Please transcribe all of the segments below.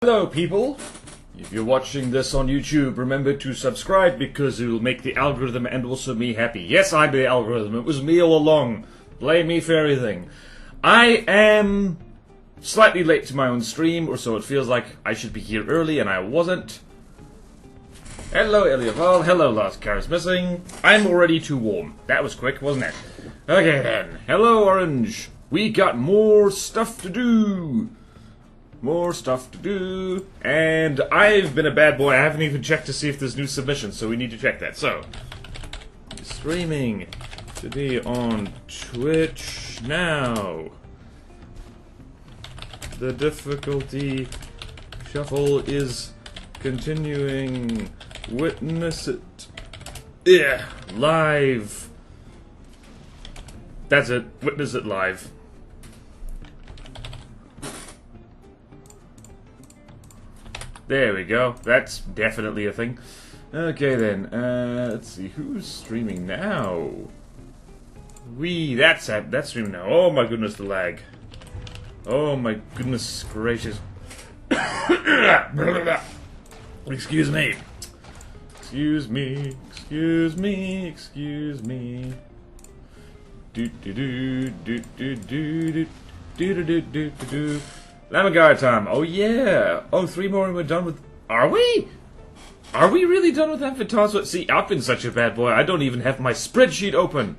Hello people! If you're watching this on YouTube, remember to subscribe because it will make the algorithm and also me happy. Yes, I'm the algorithm. It was me all along. Blame me for everything. I am slightly late to my own stream, or so it feels like. I should be here early and I wasn't. Hello, Eliaval. Hello, Last Cars Missing. I'm already too warm. That was quick, wasn't it? Okay then. Hello, Orange. We got more stuff to do. More stuff to do. And I've been a bad boy. I haven't even checked to see if there's new submissions, so we need to check that. So, streaming today on Twitch now. The difficulty shuffle is continuing. Witness it. Yeah, live. That's it. Witness it live. There we go. That's definitely a thing. Okay then. Let's see who's streaming now. That's streaming now. Oh my goodness, the lag. Oh my goodness gracious. Excuse me. Excuse me. Excuse me. Excuse me. Do do do do do do do do do do do. Lamagar time. Oh yeah. Oh, 3 more and we're done with. Are we? Are we really done with Amphitasma? See, I've been such a bad boy. I don't even have my spreadsheet open.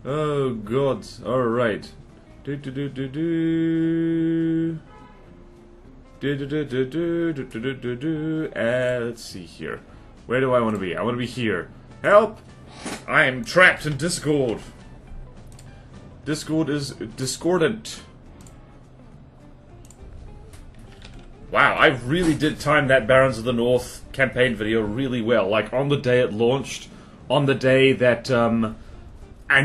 Oh god. All right. Do do do do do. Do do do do do do do do do. Let's see here. Where do I want to be? I want to be here. Help! I am trapped in Discord. Discord is discordant. Wow, I really did time that Barons of the North campaign video really well. Like, on the day it launched, on the day that, and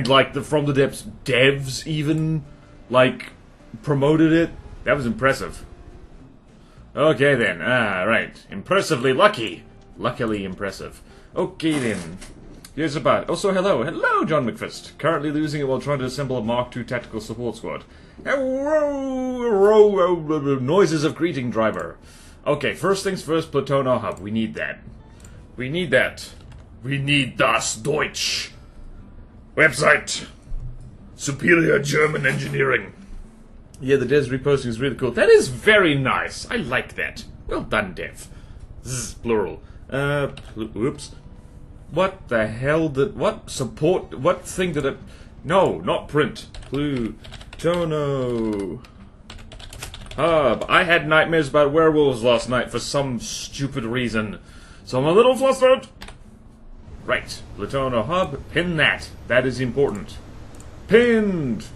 like, the From the Depths devs even, like, promoted it. That was impressive. Okay then, right. Impressively lucky. Luckily impressive. Okay then. Here's about. Also, hello. Hello, John McFist. Currently losing it while trying to assemble a Mark II tactical support squad. Hello, noises of greeting, driver. Okay, first things first, Platono Hub. We need that. We need that. We need das Deutsch. Website. Superior German engineering. Yeah, the Des reposting is really cool. That is very nice. I like that. Well done, Dev. Zzz, plural. Oops. What the hell did... What support... What thing did it... No, not print. Plutono. Hub. I had nightmares about werewolves last night for some stupid reason. So I'm a little flustered. Right. Plutono Hub. Pin that. That is important. Pinned.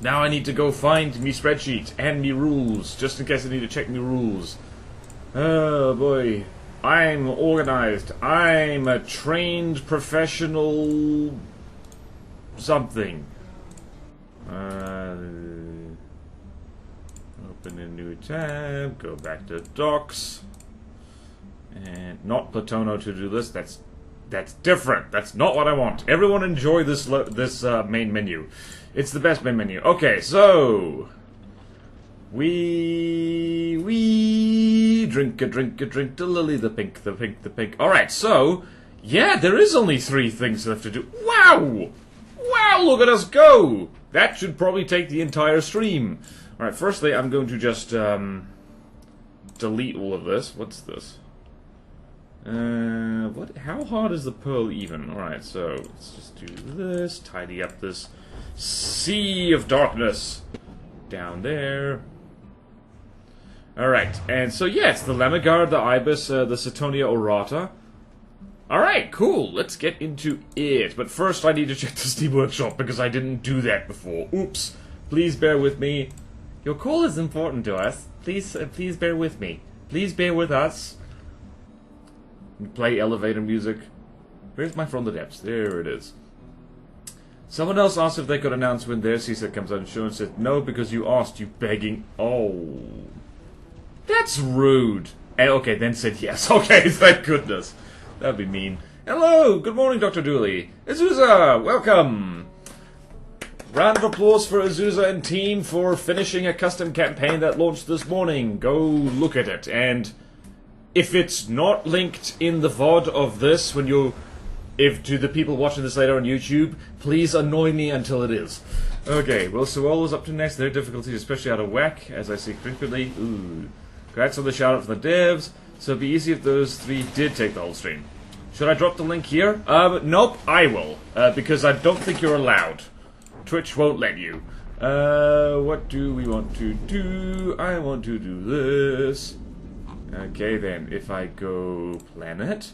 Now I need to go find me spreadsheet and me rules, just in case I need to check me rules. Oh boy. I'm organized. I'm a trained professional something. Open a new tab, go back to docs. And not Platono to do this. That's different. That's not what I want. Everyone enjoy this main menu. It's the best main menu. Okay, so we drink a drink, the lily, the pink, the pink, the pink. All right, so yeah, there is only 3 things left to do. Wow, wow, look at us go. That should probably take the entire stream. All right, firstly, I'm going to just delete all of this. What's this? What? How hard is the pearl even? All right, so let's just do this. Tidy up this sea of darkness down there. Alright, and so yeah, it's the Lemagard, the Ibis, the Setonia Orata. Alright, cool, let's get into it. But first I need to check the Steam Workshop because I didn't do that before. Oops. Please bear with me. Your call is important to us. Please bear with me. Please bear with us. Play elevator music. Where's my From the Depths? There it is. Someone else asked if they could announce when their CSET comes out, and Sean said, no, because you asked, you begging. Oh. That's rude. And, okay, then said yes. Okay, thank goodness. That'd be mean. Hello, good morning, Dr. Dooley. Azusa, welcome. Round of applause for Azusa and team for finishing a custom campaign that launched this morning. Go look at it. And if it's not linked in the VOD of this, if to the people watching this later on YouTube, please annoy me until it is. Okay, well, so all is up to next. Their difficulties especially out of whack, as I see frequently. Ooh. Congrats on the shout out from the devs. So it'd be easy if those three did take the whole stream. Should I drop the link here? Nope, I will. Because I don't think you're allowed. Twitch won't let you. What do we want to do? I want to do this. Okay then, if I go planet,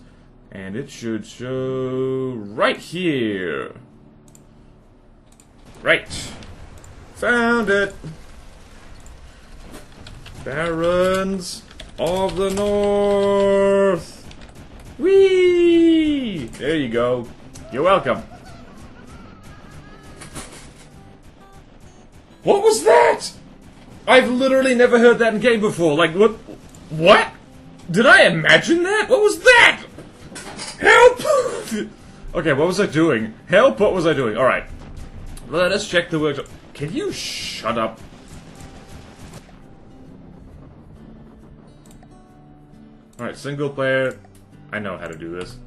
and it should show right here. Right. Found it. Barons of the North. Whee! There you go. You're welcome. What was that? I've literally never heard that in game before. Like, what? What? Did I imagine that? What was that? Help! Okay, what was I doing? Help, what was I doing? Alright. Let us check the workshop. Can you shut up? Alright, single player. I know how to do this.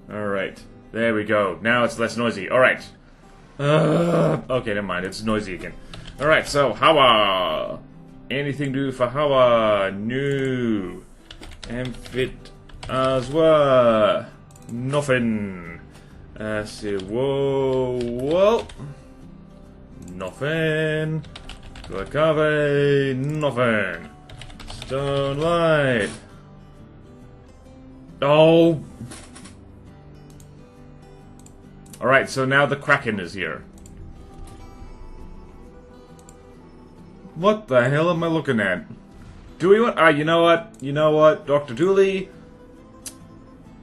Alright. There we go. Now it's less noisy. Alright. Okay, never mind. It's noisy again. Alright, so, Hawa. Anything to do for Hawa? No. Amphit as well. Nothing. See, whoa. Nothing. Guacave. Nothing. Stone Light. Oh. Alright, so now the Kraken is here. What the hell am I looking at? Do we want... you know what? You know what? Dr. Dooley.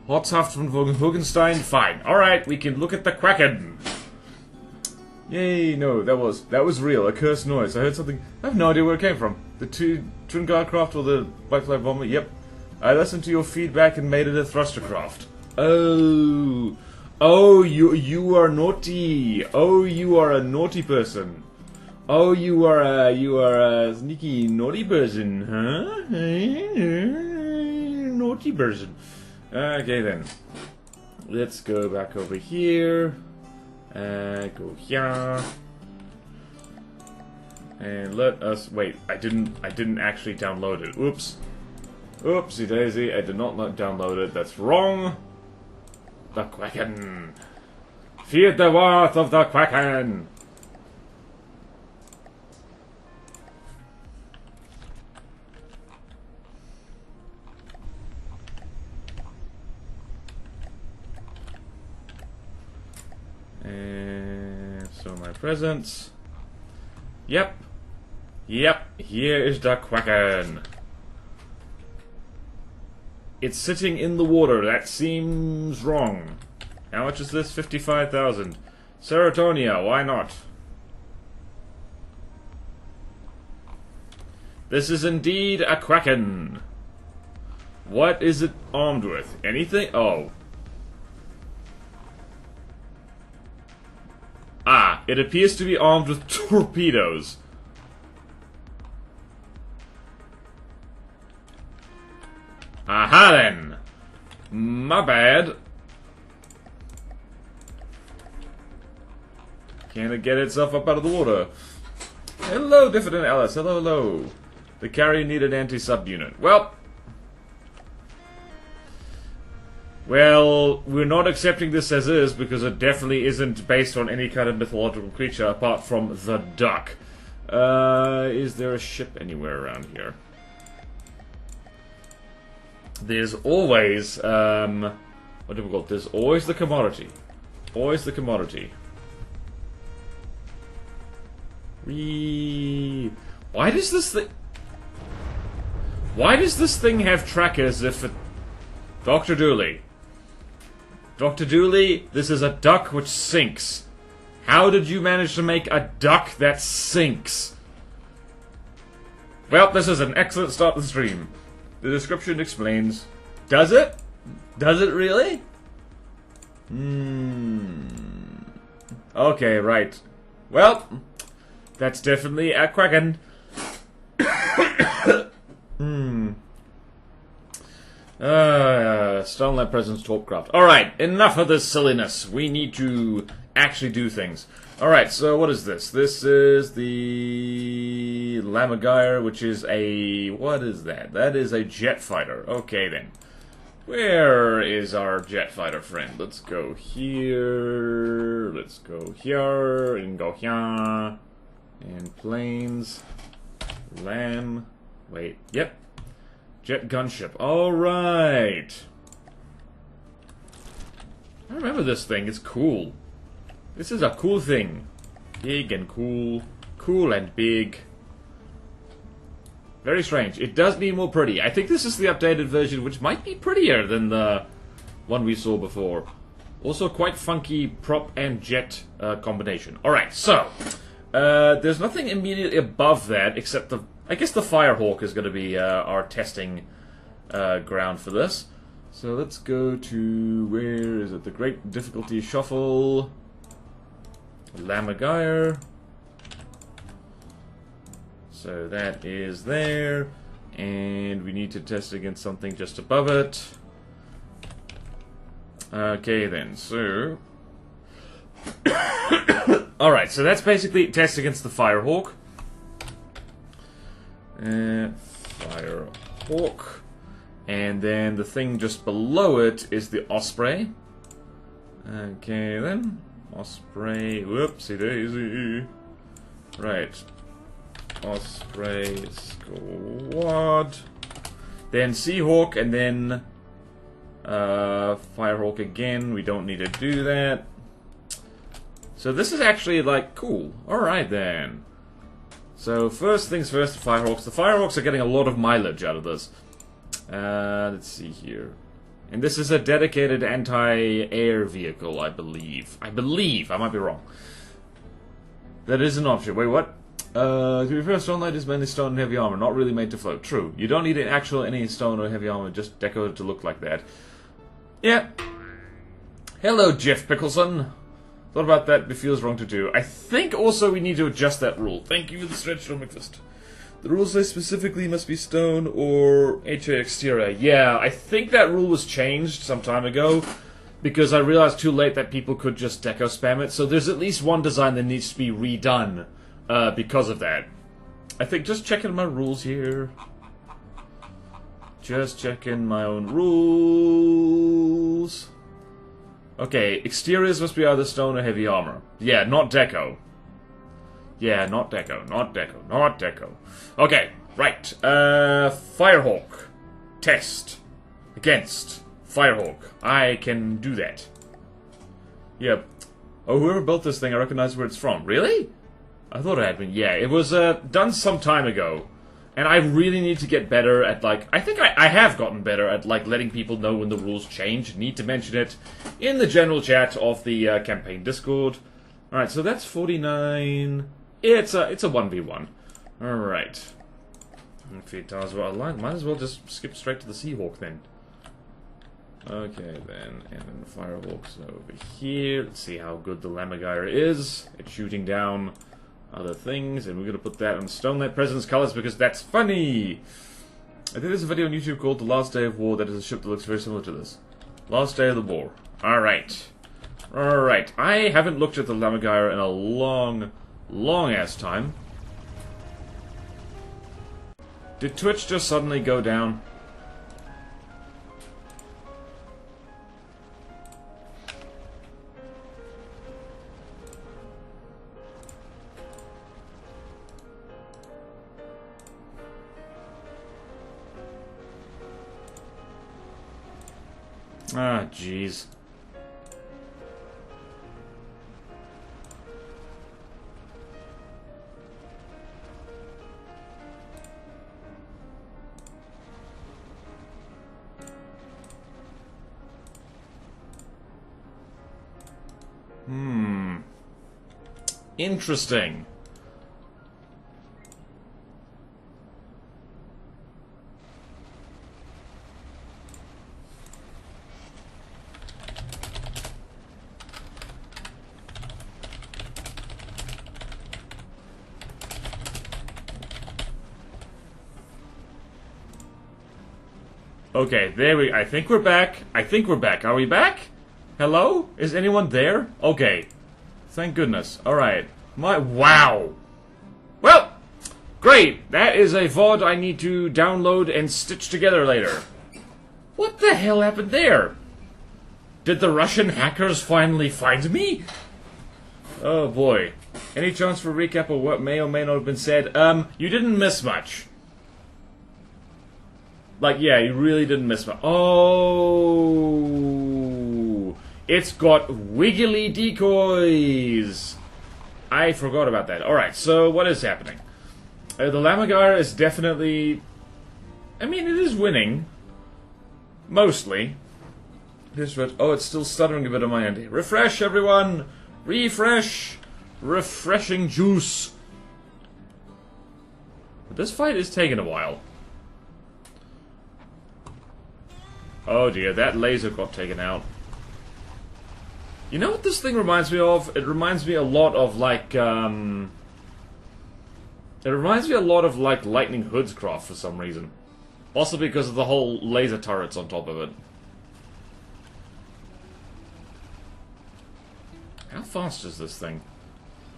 Hotzhaft from Haugenstein. Fine. Alright, we can look at the Kraken. Yay, no, that was real. A cursed noise. I heard something... I have no idea where it came from. The Twin Guardcraft or the Butterfly Bomber? Yep. I listened to your feedback and made it a Thrustercraft. Oh... Oh, you are naughty. Oh, you are a naughty person. Oh, you are a sneaky naughty person, huh? Naughty person. Okay then. Let's go back over here. Go here. And let us wait. I didn't actually download it. Oops. Oopsie daisy. I did not download it. That's wrong. The Kraken! Fear the wrath of the Kraken! And so my presents. Yep, here is the Kraken. It's sitting in the water. That seems wrong. How much is this? 55,000. Serotonia, why not? This is indeed a Kraken. What is it armed with? Anything? Oh. Ah, it appears to be armed with torpedoes. Aha then! My bad. Can it get itself up out of the water? Hello, Diffident Alice. Hello, hello. The carrier needed anti-sub unit. Well, we're not accepting this as is because it definitely isn't based on any kind of mythological creature apart from the duck. Is there a ship anywhere around here? There's always, what do we call it? There's always the commodity. Always the commodity. Why does this thing have trackers if it... Dr. Dooley. Dr. Dooley, this is a duck which sinks. How did you manage to make a duck that sinks? Well, this is an excellent start to the stream. The description explains. Does it? Does it really? Okay, right. Well, that's definitely a Kraken. Stoneland Presence Talkcraft. Alright, enough of this silliness. We need to actually do things. Alright, so what is this? This is the Lammergeier, which is a... What is that? That is a jet fighter. Okay, then. Where is our jet fighter friend? Let's go here. Let's go here. And go here. And planes. Lamb. Wait. Yep. Jet gunship. Alright. I remember this thing. It's cool. This is a cool thing. Big and cool. Cool and big. Very strange. It does need more pretty. I think this is the updated version, which might be prettier than the one we saw before. Also quite funky prop and jet combination. Alright, so. There's nothing immediately above that, except the... I guess the Firehawk is going to be our testing ground for this. So let's go to... Where is it? The Great Difficulty Shuffle. Lammergeier. So that is there. And we need to test against something just above it. Okay then, so... Alright, so that's basically test against the Firehawk. Firehawk. And then the thing just below it is the Osprey. Okay then. Osprey. Whoopsie daisy. Right. Osprey Squad. Then Seahawk, and then Firehawk again. We don't need to do that. So this is actually, like, cool. Alright then. So first things first, the Firehawks. The Firehawks are getting a lot of mileage out of this. Let's see here. And this is a dedicated anti-air vehicle, I believe. I might be wrong. That is an option. Wait, what? To be fair, Stone Knight is mainly stone and heavy armor, not really made to float. True. You don't need any stone or heavy armor, just decorated to look like that. Yeah. Hello, Jeff Pickleson. Thought about that, it feels wrong to do. I think also we need to adjust that rule. Thank you for the stretch, John McFist. The rules say specifically must be stone or HA exterior. Yeah, I think that rule was changed some time ago, because I realized too late that people could just deco spam it, so there's at least one design that needs to be redone. Because of that. I think just checking my rules here. Just checking my own rules. Okay, exteriors must be either stone or heavy armor. Yeah, not deco. Yeah, not deco, not deco, not deco. Okay, right. Firehawk. Test. Against Firehawk. I can do that. Yep. Oh, whoever built this thing, I recognize where it's from. Really? I thought it had been. Yeah, it was done some time ago. And I really need to get better at, like... I think I have gotten better at, like, letting people know when the rules change. Need to mention it in the general chat of the campaign Discord. Alright, so that's 49... It's a 1v1. Alright. If it does well, I might as well just skip straight to the Seahawk then. Okay, then. And then the Firehawk's over here. Let's see how good the Lammergeier is at shooting down other things, and we're going to put that on Stone Knight Presence colors because that's funny! I think there's a video on YouTube called The Last Day of War that is a ship that looks very similar to this. Last Day of the War. Alright. Alright. I haven't looked at the Lammergeier in a long ass time. Did Twitch just suddenly go down? Ah, jeez. Interesting. Okay, there we... I think we're back. I think we're back. Are we back? Hello? Is anyone there? Okay. Thank goodness. Alright. Wow! Well! Great! That is a VOD I need to download and stitch together later. What the hell happened there? Did the Russian hackers finally find me? Oh boy. Any chance for a recap of what may or may not have been said? You didn't miss much. Like, yeah, you really didn't miss much. Oh, it's got wiggly decoys. I forgot about that. Alright, so what is happening? The Lamagar is definitely... I mean, it is winning. Mostly. Oh, it's still stuttering a bit on my end. Refresh, everyone! Refresh! Refreshing juice! But this fight is taking a while. Oh dear, that laser got taken out. You know what this thing reminds me of? It reminds me a lot of, like, It reminds me a lot of, like, Lightning Hood's craft for some reason. Also because of the whole laser turrets on top of it. How fast is this thing?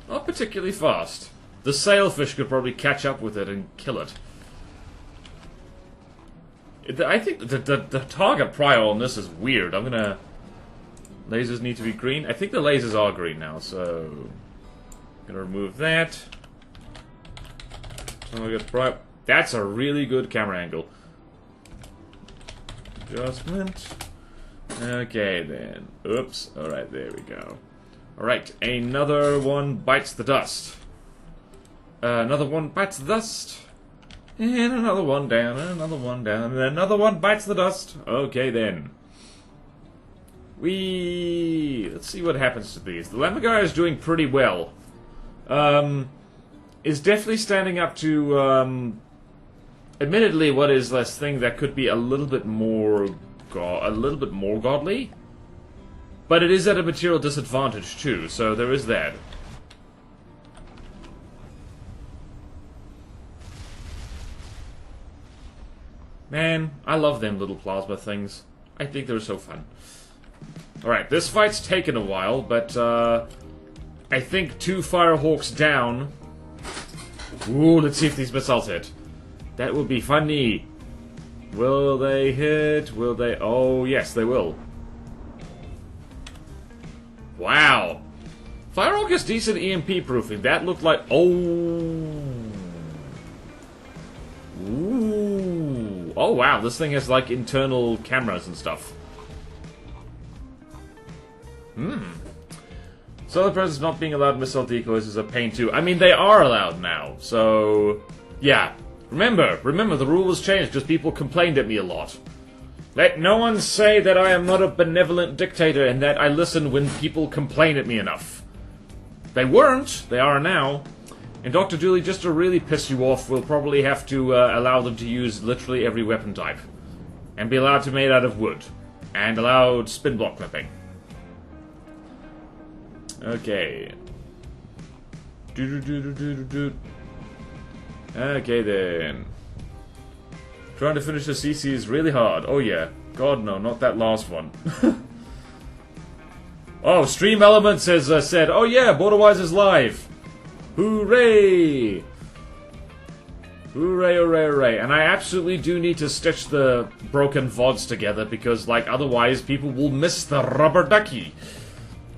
Not particularly fast. The sailfish could probably catch up with it and kill it. I think the target prior on this is weird. I'm gonna... Lasers need to be green. I think the lasers are green now, so... Gonna remove that. Target prior... That's a really good camera angle. Adjustment. Okay, then. Oops. Alright, there we go. Alright, another one bites the dust. Another one bites the dust. And another one down, and another one down, and another one bites the dust. Okay, then. Let's see what happens to these. The Lamagar is doing pretty well. Is definitely standing up to, admittedly, what is this thing that could be a little bit more godly? But it is at a material disadvantage, too, so there is that. Man, I love them little plasma things. I think they're so fun. Alright, this fight's taken a while, but, I think 2 Firehawks down. Ooh, let's see if these missiles hit. That would be funny. Will they hit? Will they? Oh, yes, they will. Wow. Firehawk is decent EMP proofing. That looked like... Oh. Ooh. Oh, wow. This thing has, like, internal cameras and stuff. Solar presence not being allowed missile decoys is a pain, too. I mean, they are allowed now, so... Yeah. Remember, the rule was changed because people complained at me a lot. Let no one say that I am not a benevolent dictator and that I listen when people complain at me enough. They weren't, they are now. And Dr. Dooley, just to really piss you off, we'll probably have to allow them to use literally every weapon type. And be allowed to be made out of wood. And allowed spin block clipping. Okay. Okay then. Trying to finish the CC is really hard. Oh yeah. God no, not that last one. Oh, Stream Elements has said, oh yeah, Borderwise is live. Hooray! Hooray, hooray, hooray. And I absolutely do need to stitch the broken VODs together because, like, otherwise people will miss the rubber ducky.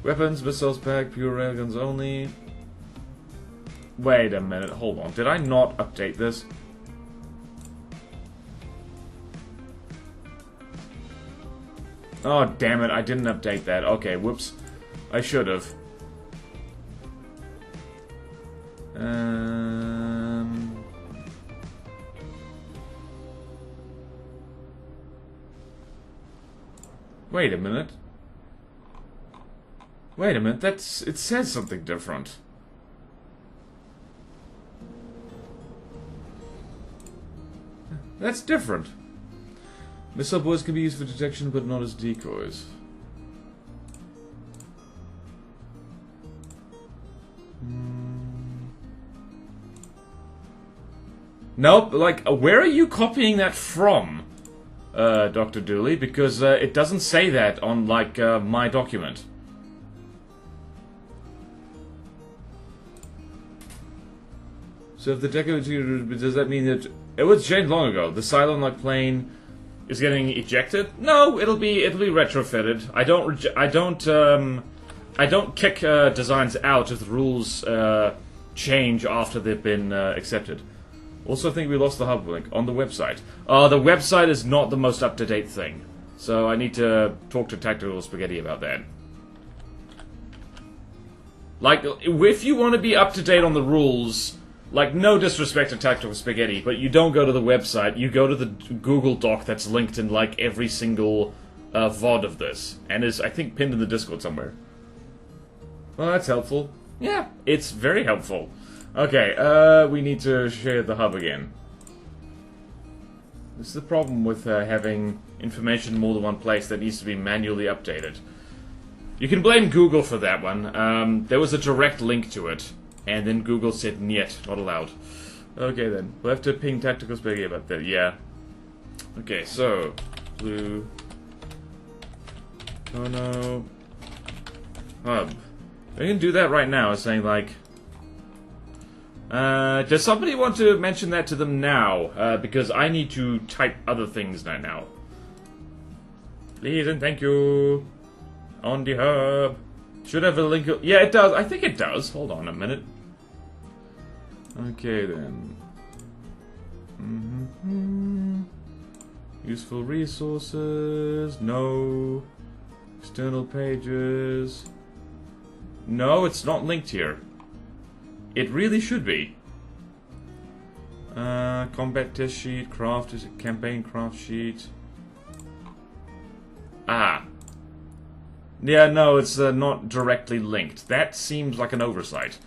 Weapons, missiles pack, pure railguns only. Wait a minute, hold on. Did I not update this? Oh, damn it, I didn't update that. Okay, whoops. I should have. Wait a minute. Wait a minute, it says something different. That's different. Missile bullets can be used for detection, but not as decoys. Nope, like, where are you copying that from? Dr. Dooley, because it doesn't say that on, like, my document. So if the deco, does that mean that it was changed long ago? The Cylon-like plane is getting ejected? No, it'll be retrofitted. I don't kick designs out if the rules change after they've been accepted. Also, I think we lost the hub link on the website. The website is not the most up-to-date thing, so I need to talk to Tactical Spaghetti about that. Like, if you want to be up-to-date on the rules, like, no disrespect to Tactical Spaghetti, but you don't go to the website, you go to the Google Doc that's linked in, like, every single VOD of this, and is, I think, pinned in the Discord somewhere. Well, that's helpful. Yeah, it's very helpful. Okay, we need to share the hub again. This is the problem with having information in more than one place that needs to be manually updated. You can blame Google for that one. There was a direct link to it, and then Google said, "Niet, not allowed." Okay then, we'll have to ping Tactical Spaghetti about that, yeah. Okay, so, blue... Oh no... Hub. I can do that right now, saying like... does somebody want to mention that to them now? Because I need to type other things right now. Please and thank you. On the hub. Should have a link... Yeah, it does. I think it does. Hold on a minute. Okay, then. Useful resources. No. External pages. No, it's not linked here. It really should be. Combat test sheet, craft, is it campaign craft sheet? Ah. Yeah, no, it's not directly linked. That seems like an oversight.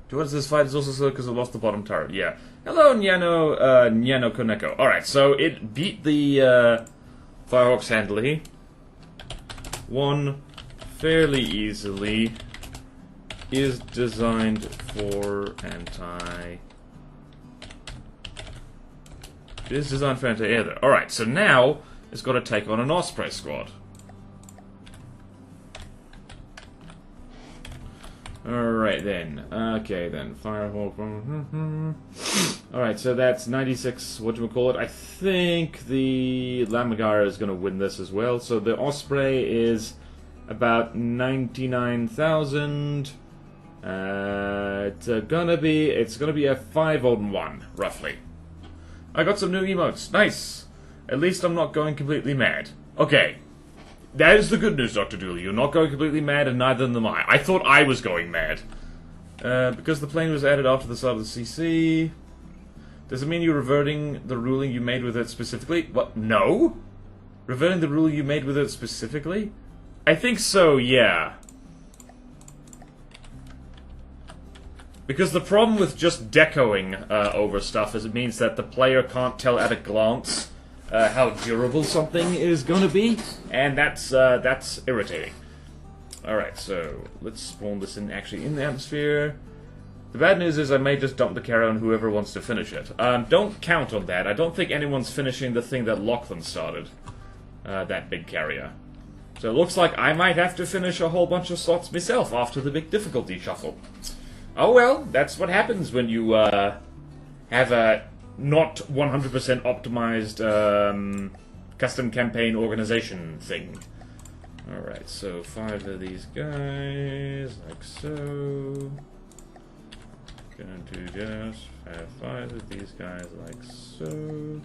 Towards this fight is also slow because I lost the bottom turret. Yeah. Hello, Nyano Koneko. Alright, so it beat the Firehawks handily. Won fairly easily. Is designed for anti... It is designed for anti-air. Alright, so now it's got to take on an Osprey squad. Alright then. Okay then. Firehawk. Alright, so that's 96, whatchamacallit. I think the Lamagara is going to win this as well. So the Osprey is about 99,000. It's gonna be a 5-on-1, roughly. I got some new emotes. Nice. At least I'm not going completely mad. Okay. That is the good news, Dr. Dooley. You're not going completely mad, and neither am I. I thought I was going mad. Because the plane was added after the start of the CC. Does it mean you're reverting the ruling you made with it specifically? What? No? Reverting the ruling you made with it specifically? I think so, yeah. Because the problem with just decoing over stuff is it means that the player can't tell at a glance how durable something is going to be, and that's irritating. Alright, so let's spawn this in actually in the atmosphere. The bad news is I may just dump the carrier on whoever wants to finish it. Don't count on that. I don't think anyone's finishing the thing that Lachlan started. That big carrier. So it looks like I might have to finish a whole bunch of slots myself after the big difficulty shuffle. Oh well, that's what happens when you have a not 100% optimized custom campaign organization thing. Alright, so 5 of these guys, like so. Gonna do this. Have 5 of these guys, like so.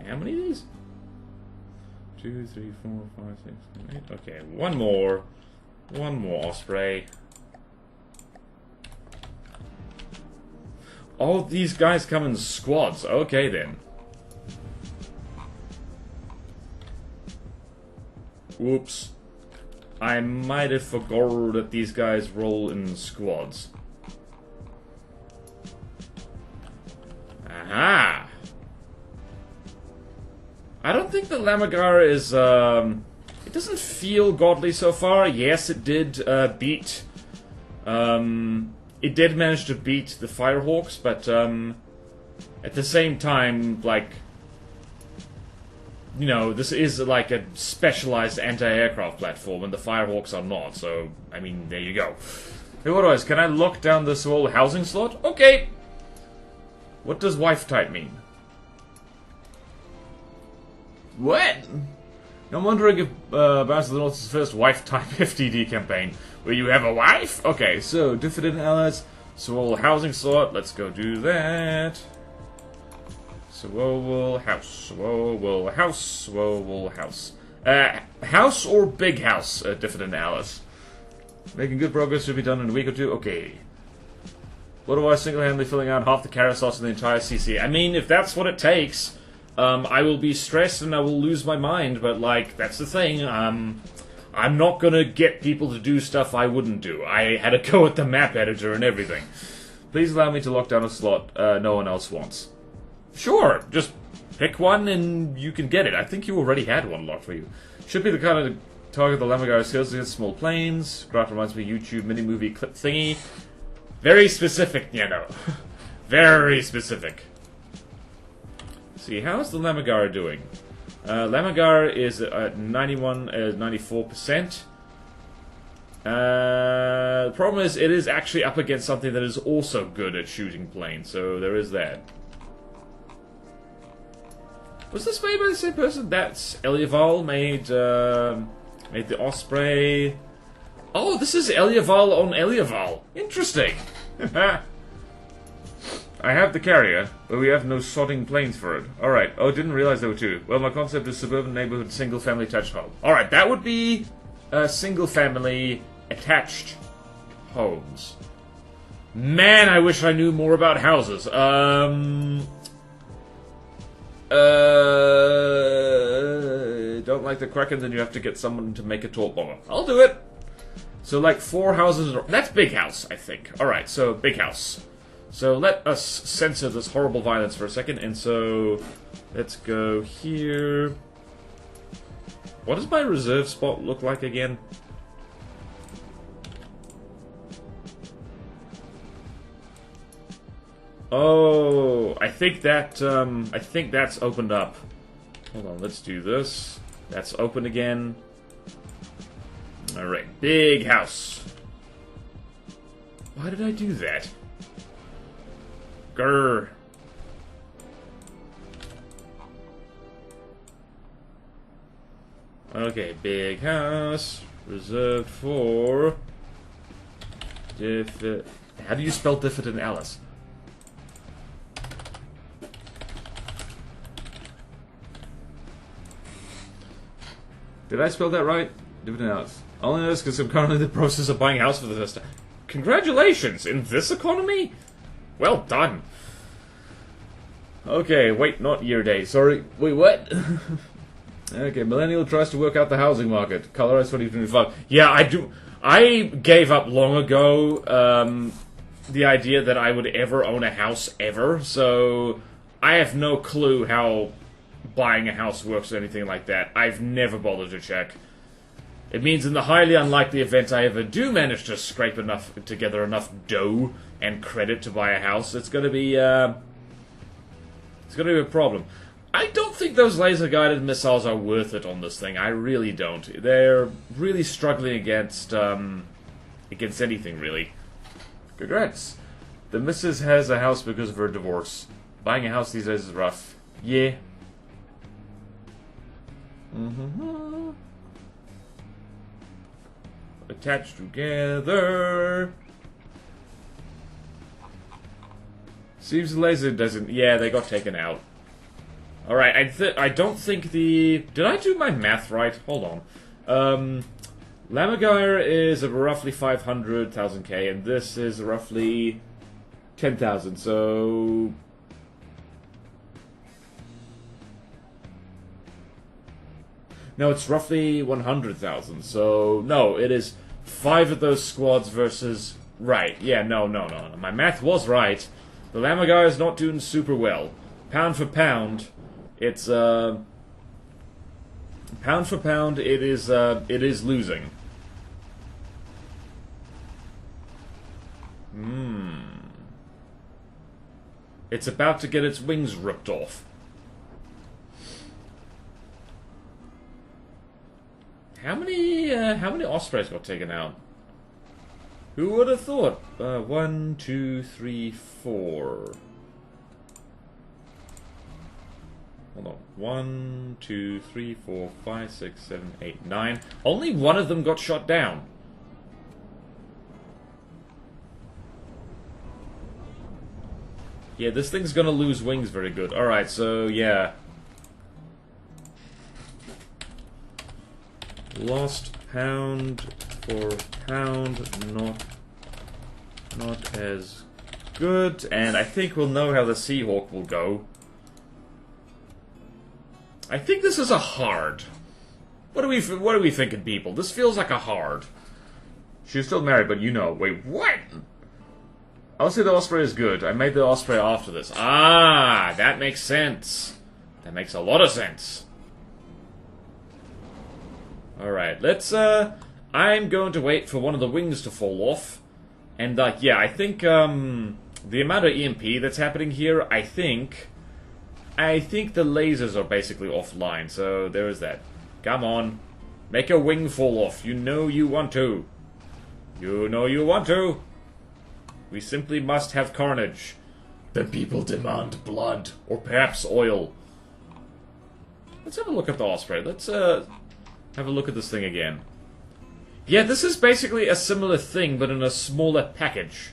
How many of these? 2, 3, 4, 5, 6, 7, 8. Okay, one more. One more Osprey. Oh, these guys come in squads. Okay, then. Whoops. I might have forgot that these guys roll in squads. Aha! I don't think the Lamagara is, It doesn't feel godly so far. Yes, it did beat... it did manage to beat the Firehawks, but at the same time, like... You know, this is like a specialized anti-aircraft platform, and the Firehawks are not, so, I mean, there you go. Hey, what else? Can I lock down this whole housing slot? Okay! What does wife type mean? What? I'm wondering if Bouncey North's first wife type FTD campaign. Will you have a wife? Okay, so, diffident allies, so housing slot, let's go do that. Swole house, swole house, swole house. House or big house, diffident allies? Making good progress, should be done in a week or two. Okay. What do I single-handedly filling out half the carrot sauce in the entire CC? I mean, if that's what it takes, I will be stressed and I will lose my mind, but, like, that's the thing. I'm not gonna get people to do stuff I wouldn't do. I had a go at the map editor and everything. Please allow me to lock down a slot no one else wants. Sure, just pick one and you can get it. I think you already had one locked for you. Should be the kind of target the Lamagara skills against small planes. Graph reminds me of YouTube mini-movie clip thingy. Very specific, you know. Very specific. See, how's the Lamagara doing? Lamagara is at 94%. The problem is, it is actually up against something that is also good at shooting planes, so there is that. Was this made by the same person? That's Eliaval made the Osprey. Oh, this is Eliaval on Eliaval. Interesting. I have the carrier, but we have no sodding planes for it. Alright. Oh, didn't realize there were two. Well, my concept is suburban neighborhood single-family attached home. Alright, that would be single-family attached homes. Man, I wish I knew more about houses. Don't like the Kraken, then you have to get someone to make a torp bomber. I'll do it! So, like, 4 houses... That's big house, I think. Alright, so, big house. So, let us censor this horrible violence for a second, and so... Let's go here... What does my reserve spot look like again? Oh, I think that's opened up. Hold on, let's do this. That's open again. Alright, big house. Why did I do that? Grr. Okay, big house. Reserved for... How do you spell diffident Alice? Did I spell that right? Diffident Alice. Only this because I'm currently in the process of buying a house for the first time. Congratulations! In this economy? Well done. Okay, wait, not year day. Sorry. Wait, what? Okay, Millennial tries to work out the housing market. Colorize 2025. Yeah, I do. I gave up long ago the idea that I would ever own a house ever, so I have no clue how buying a house works or anything like that. I've never bothered to check. It means in the highly unlikely event I ever do manage to scrape together enough dough and credit to buy a house, it's gonna be a problem. I don't think those laser-guided missiles are worth it on this thing. I really don't. They're really struggling against anything, really. Congrats. The missus has a house because of her divorce. Buying a house these days is rough. Yeah. Mm-hmm. Attached together. Seems the laser doesn't... Yeah, they got taken out. Alright, I don't think the... Did I do my math right? Hold on. Lamagire is roughly 500,000 K, and this is roughly 10,000, so... No, it's roughly 100,000, so... No, it is 5 of those squads versus... Right, yeah, no. My math was right. The Lamagire is not doing super well. Pound for pound... It's Pound for pound, it is losing. It's about to get its wings ripped off. How many ospreys got taken out? Who would have thought? 1, 2, 3, 4. Hold on. 1, 2, 3, 4, 5, 6, 7, 8, 9. Only one of them got shot down. Yeah, this thing's gonna lose wings very good. Alright, so yeah. Lost pound for pound, not as good. And I think we'll know how the Seahawk will go. I think this is a hard. What are we thinking, people? This feels like a hard. She's still married, but you know. Wait, what? I'll say the Osprey is good. I made the Osprey after this. Ah, that makes sense. That makes a lot of sense. Alright, let's, I'm going to wait for one of the wings to fall off. And, yeah, I think, the amount of EMP that's happening here, I think the lasers are basically offline, so there is that. Come on. Make a wing fall off. You know you want to. You know you want to. We simply must have carnage. The people demand blood, or perhaps oil. Let's have a look at the Osprey. Let's, have a look at this thing again. Yeah, this is basically a similar thing, but in a smaller package.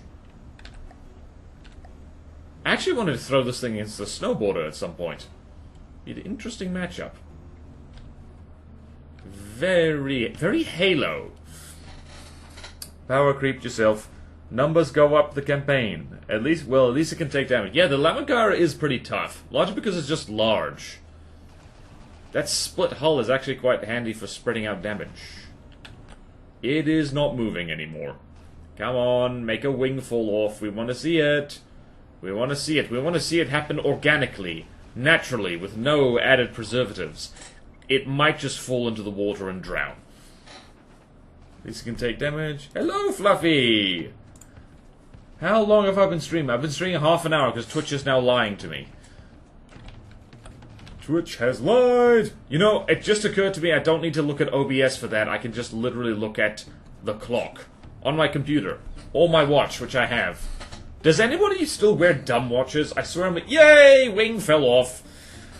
I actually wanted to throw this thing against the snowboarder at some point. Be an interesting matchup. Very Halo. Power creep yourself. Numbers go up the campaign. At least it can take damage. Yeah, the Lamagara is pretty tough. Largely because it's just large. That split hull is actually quite handy for spreading out damage. It is not moving anymore. Come on, make a wing fall off. We want to see it. We want to see it. We want to see it happen organically, naturally, with no added preservatives. It might just fall into the water and drown. At least it can take damage. Hello, Fluffy! How long have I been streaming? I've been streaming half an hour because Twitch is now lying to me. Twitch has lied! You know, it just occurred to me I don't need to look at OBS for that. I can just literally look at the clock on my computer. Or my watch, which I have. Does anybody still wear dumb watches? I swear I'm like, yay! Wing fell off.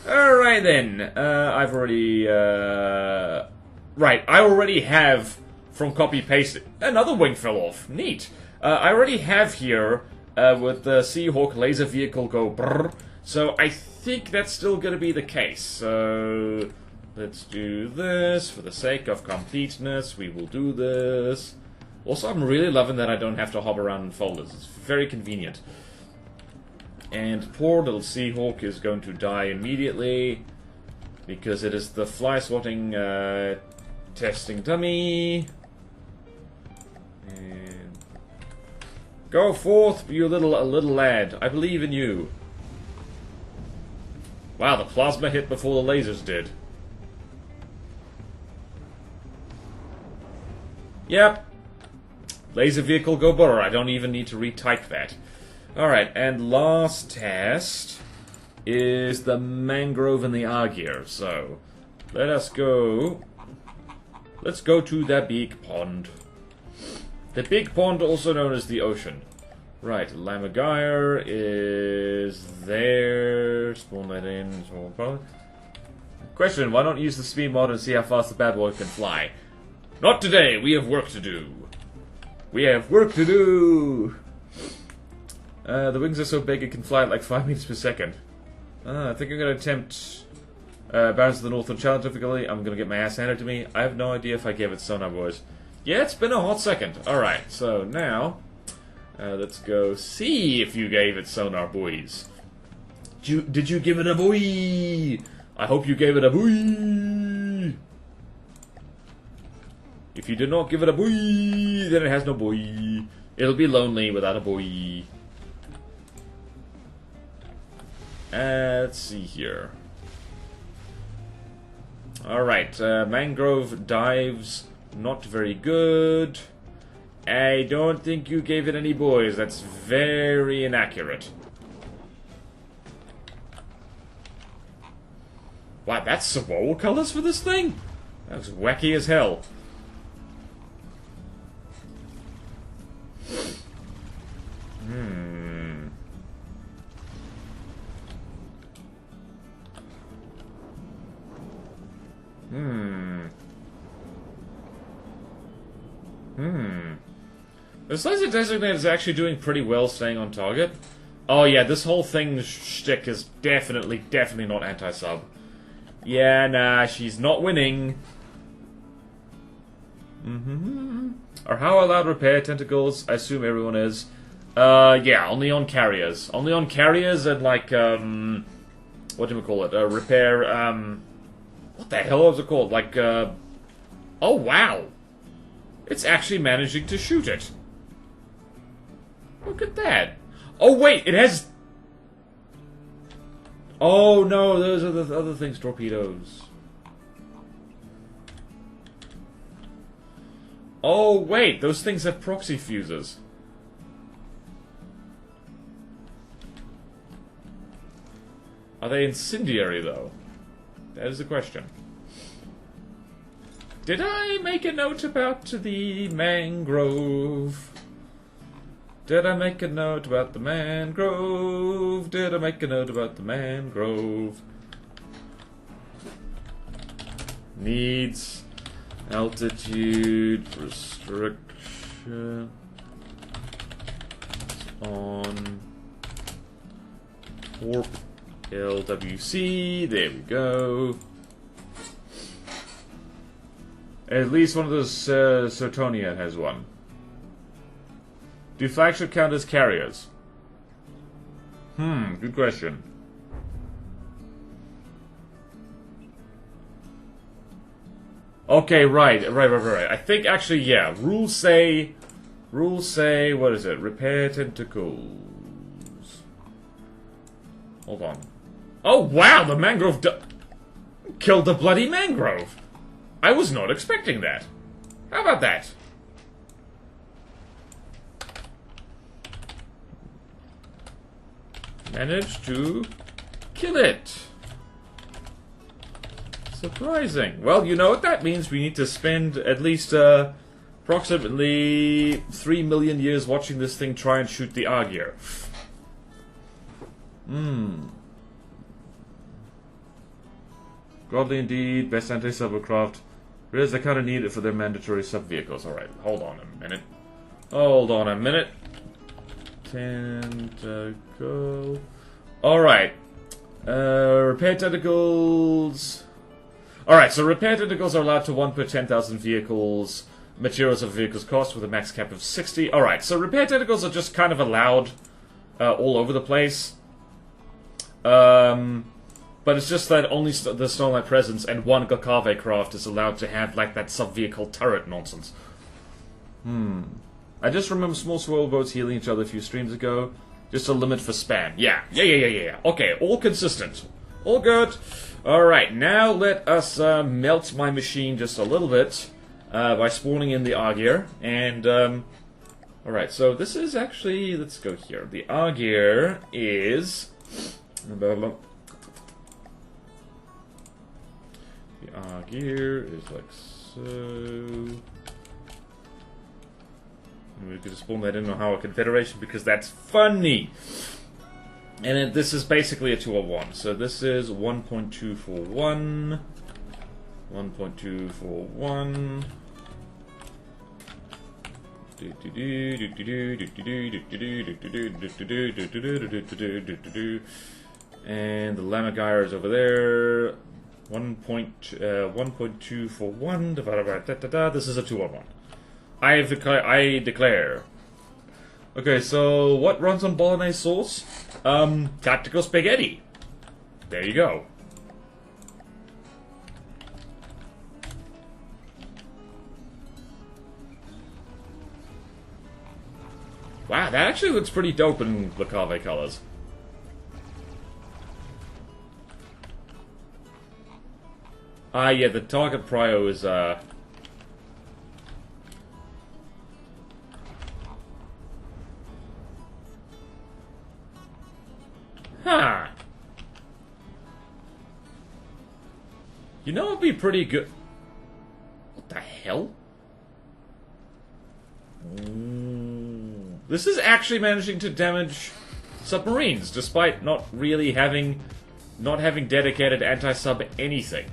Alright then. I've already, right, I already have, from copy-paste, another wing fell off. Neat. I already have here, with the Seahawk laser vehicle go brrr. So I think that's still going to be the case. So let's do this for the sake of completeness. We will do this. Also, I'm really loving that I don't have to hop around in folders. It's very convenient. And poor little Seahawk is going to die immediately because it is the fly swatting testing dummy. And go forth, you little lad. I believe in you. Wow, the plasma hit before the lasers did. Yep. Laser vehicle go burr. I don't even need to retype that. Alright, and last test is the mangrove and the Argyr. So, let us go. Let's go to the big pond. The big pond, also known as the ocean. Right, Lamagire is there. Spawn that in. Question, why don't you use the speed mod and see how fast the bad boy can fly? Not today, we have work to do. We have work to do! The wings are so big it can fly at like 5 meters per second. I think I'm going to attempt Barons of the North on challenge difficulty. I'm going to get my ass handed to me. I have no idea if I gave it sonar, boys. Yeah, it's been a hot second. Alright, so now... let's go see if you gave it sonar, boys. Did you give it a boy? I hope you gave it a boy. If you did not give it a boy, then it has no boy. It'll be lonely without a boy. Let's see here. Alright, mangrove dives, not very good. I don't think you gave it any boys. That's very inaccurate. Wow, that's some watercolors for this thing? That was wacky as hell. This laser designator is actually doing pretty well staying on target. Oh yeah, this whole thing shtick is definitely not anti-sub. Yeah, nah, she's not winning. Are how allowed repair tentacles? I assume everyone is. Yeah, only on carriers. Only on carriers and like, what do we call it? Repair, what the hell was it called? Like, oh wow! It's actually managing to shoot it. Look at that. Oh wait, it has... Oh no, those are the other things, torpedoes. Oh wait, those things have proxy fuses. Are they incendiary though? That is the question. Did I make a note about the mangrove? Did I make a note about the mangrove? Did I make a note about the mangrove? Needs altitude restriction on warp LWC. There we go. At least one of those Sotonia has one. Do flagship count as carriers? Good question. Okay, right. I think actually, yeah. Rules say, what is it? Repair tentacles. Hold on. Oh wow, the mangrove killed the bloody mangrove. I was not expecting that. How about that? Managed to kill it. Surprising. Well, you know what that means. We need to spend at least approximately 3 million years watching this thing try and shoot the Argyr. Godly indeed. Best anti-subcraft. Realize I kind of need it for their mandatory sub-vehicles. Alright, hold on a minute. Hold on a minute. Tentacle. Alright. Repair tentacles. Alright, so repair tentacles are allowed to 1 per 10,000 vehicles. Materials of vehicles cost with a max cap of 60. Alright, so repair tentacles are just kind of allowed all over the place. But it's just that only the Starlight Presence and 1 Gokave craft is allowed to have like that sub-vehicle turret nonsense. I just remember small swirl boats healing each other a few streams ago. Just a limit for spam. Yeah. Okay, all consistent. All good. Alright, now let us melt my machine just a little bit by spawning in the Argyr. And, alright, so this is actually... Let's go here. The Argyr is... The Argyr is like so... We could spawn that in on our Confederation because that's funny! And this is basically a 201. So this is 1.241. 1.241. And the Lamagire is over there. 1.241. This is a 201. I declare. Okay, so what runs on bolognese sauce? Tactical spaghetti. There you go. Wow, that actually looks pretty dope in Gokave colors. Ah, yeah, the target prio is, Huh. You know it'd be pretty good... What the hell? This is actually managing to damage submarines, despite not really having... not having dedicated anti-sub anything.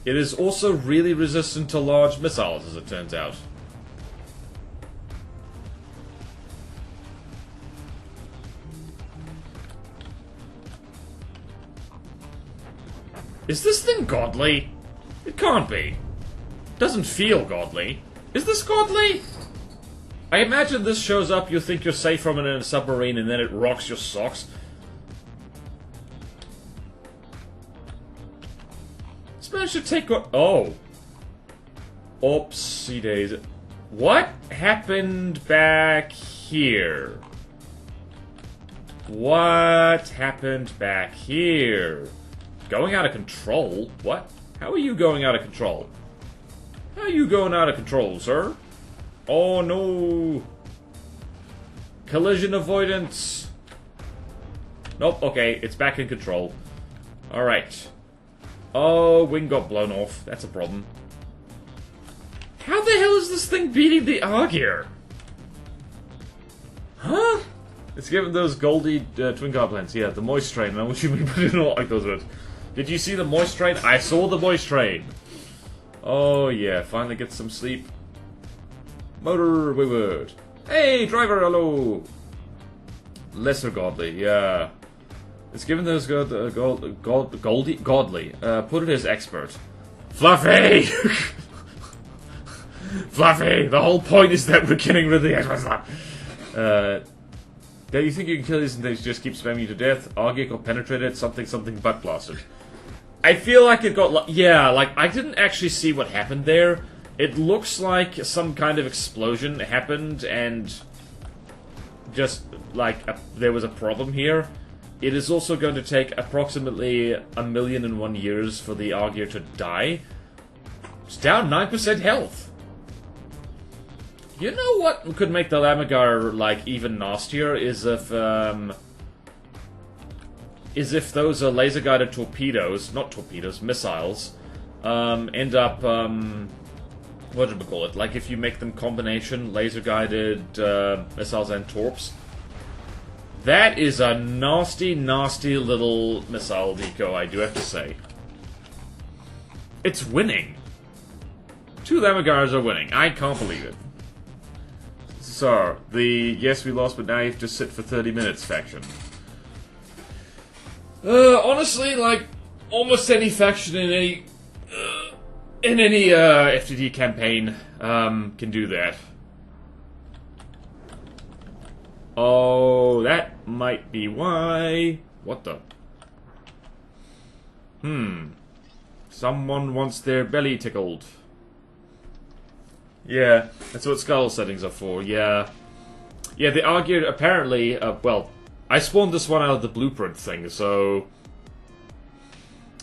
It is also really resistant to large missiles, as it turns out. Is this thing godly? It can't be. Doesn't feel godly. Is this godly? I imagine this shows up, you think you're safe from it in a submarine, and then it rocks your socks. This man should take... Oh. Oopsie daisy. What happened back here? What happened back here? Going out of control? What? How are you going out of control? How are you going out of control, sir? Oh no! Collision avoidance! Nope, okay, it's back in control. Alright. Oh, wing got blown off. That's a problem. How the hell is this thing beating the Argyr? Huh? It's given those Goldie twin goblins. Yeah, the moist train. I know what you mean, but I don't like those words. Did you see the moist train? I saw the moist train. Oh yeah, finally get some sleep. Motor wayward. Hey, driver, hello. Lesser godly, yeah. It's given those godly. Put it as expert. Fluffy. Fluffy. The whole point is that we're getting rid of the expert stuff. Yeah, you think you can kill these and they just keep spamming you to death? Argyr got penetrated, something butt blasted. I feel like it got... yeah, like, I didn't actually see what happened there. It looks like some kind of explosion happened and... just, like, there was a problem here. It is also going to take approximately 1,000,001 years for the Argyr to die. It's down 9% health. You know what could make the Lamagar, like, even nastier is if those laser-guided torpedoes, not torpedoes, missiles, end up, what do we call it? Like, if you make them combination laser-guided missiles and torps. That is a nasty, nasty little missile deco, I do have to say. It's winning. 2 Lamagars are winning. I can't believe it. So, the yes we lost but now you have to sit for 30 minutes faction. Honestly, like, almost any faction in any FTD campaign can do that. Oh, that might be why. What the? Someone wants their belly tickled. Yeah, that's what scuttle settings are for, yeah. Yeah, the Argyr apparently, well, I spawned this one out of the blueprint thing, so...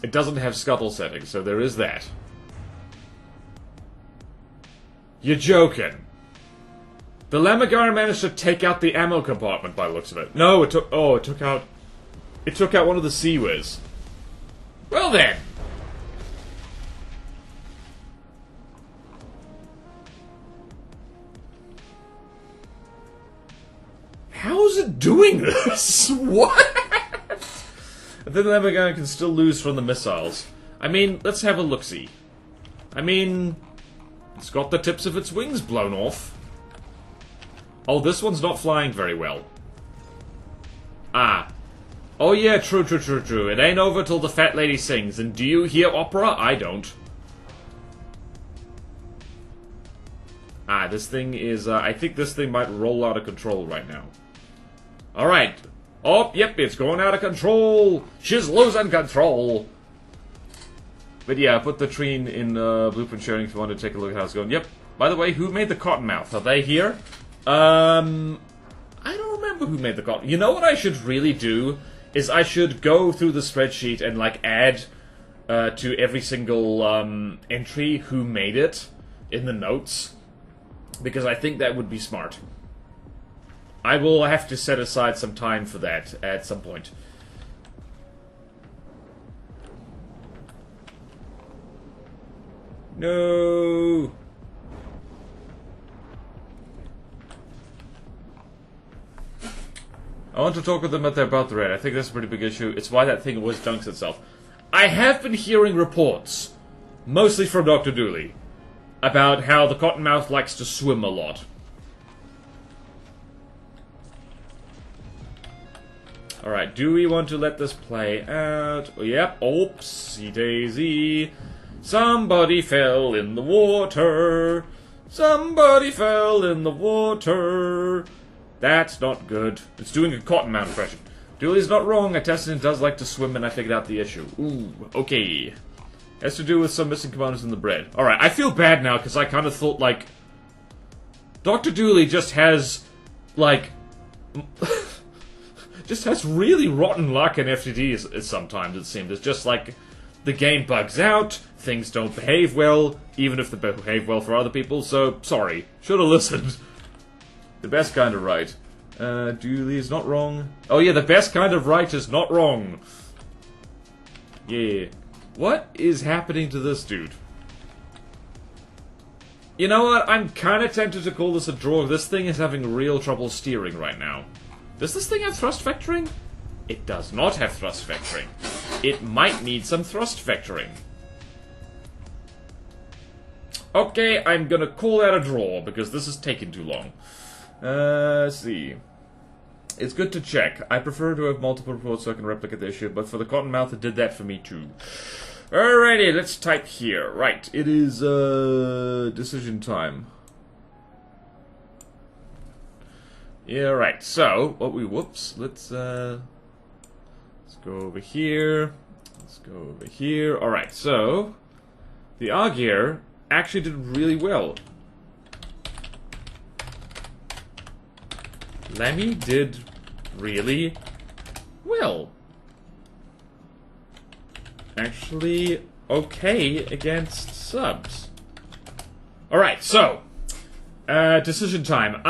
it doesn't have scuttle settings, so there is that. You're joking. The Lamagar managed to take out the ammo compartment by the looks of it. No, it took out one of the Seaways. Well then! How is it doing this? What? And then the Lamagar can still lose from the missiles. I mean, let's have a look-see. I mean, it's got the tips of its wings blown off. Oh, this one's not flying very well. Ah. Oh yeah, true. It ain't over till the fat lady sings. And do you hear opera? I don't. Ah, this thing is, I think this thing might roll out of control right now. Alright. Oh, yep, it's going out of control. She's losing control. But yeah, put the treen in blueprint sharing if you want to take a look at how it's going. Yep. By the way, who made the Cottonmouth? Are they here? I don't remember who made the cotton. You know what I should really do? Is I should go through the spreadsheet and, like, add to every single entry who made it in the notes. Because I think that would be smart. I will have to set aside some time for that at some point. No. I want to talk with them about the red. I think that's a pretty big issue. It's why that thing always dunks itself. I have been hearing reports, mostly from Dr. Dooley, about how the cottonmouth likes to swim a lot. Alright, do we want to let this play out? Oh, yep, oopsie daisy. Somebody fell in the water. Somebody fell in the water. That's not good. It's doing a cottonmouth impression. Dooley's not wrong. I tested and does like to swim, and I figured out the issue. Ooh, okay. Has to do with some missing components in the bread. Alright, I feel bad now, because I kind of thought, like... Dr. Dooley just has, like... just has really rotten luck in FTDs sometimes, it seems. It's just like... The game bugs out, things don't behave well, even if they behave well for other people, so, sorry. Should've listened. The best kind of right. Dooley is not wrong. Oh yeah, the best kind of right is not wrong. Yeah. What is happening to this dude? You know what? I'm kinda tempted to call this a draw. This thing is having real trouble steering right now. Does this thing have thrust vectoring? It does not have thrust vectoring. It might need some thrust vectoring. Okay, I'm gonna call that a draw, because this is taking too long. Let's see. It's good to check. I prefer to have multiple reports so I can replicate the issue, but for the cottonmouth, it did that for me too. Alrighty, let's type here. Right, it is, decision time. Yeah, right, so, whoops, let's go over here. Let's go over here. Alright, so, the Augier actually did really well. Lemmy did really well. Actually, okay against subs. Alright, so, decision time.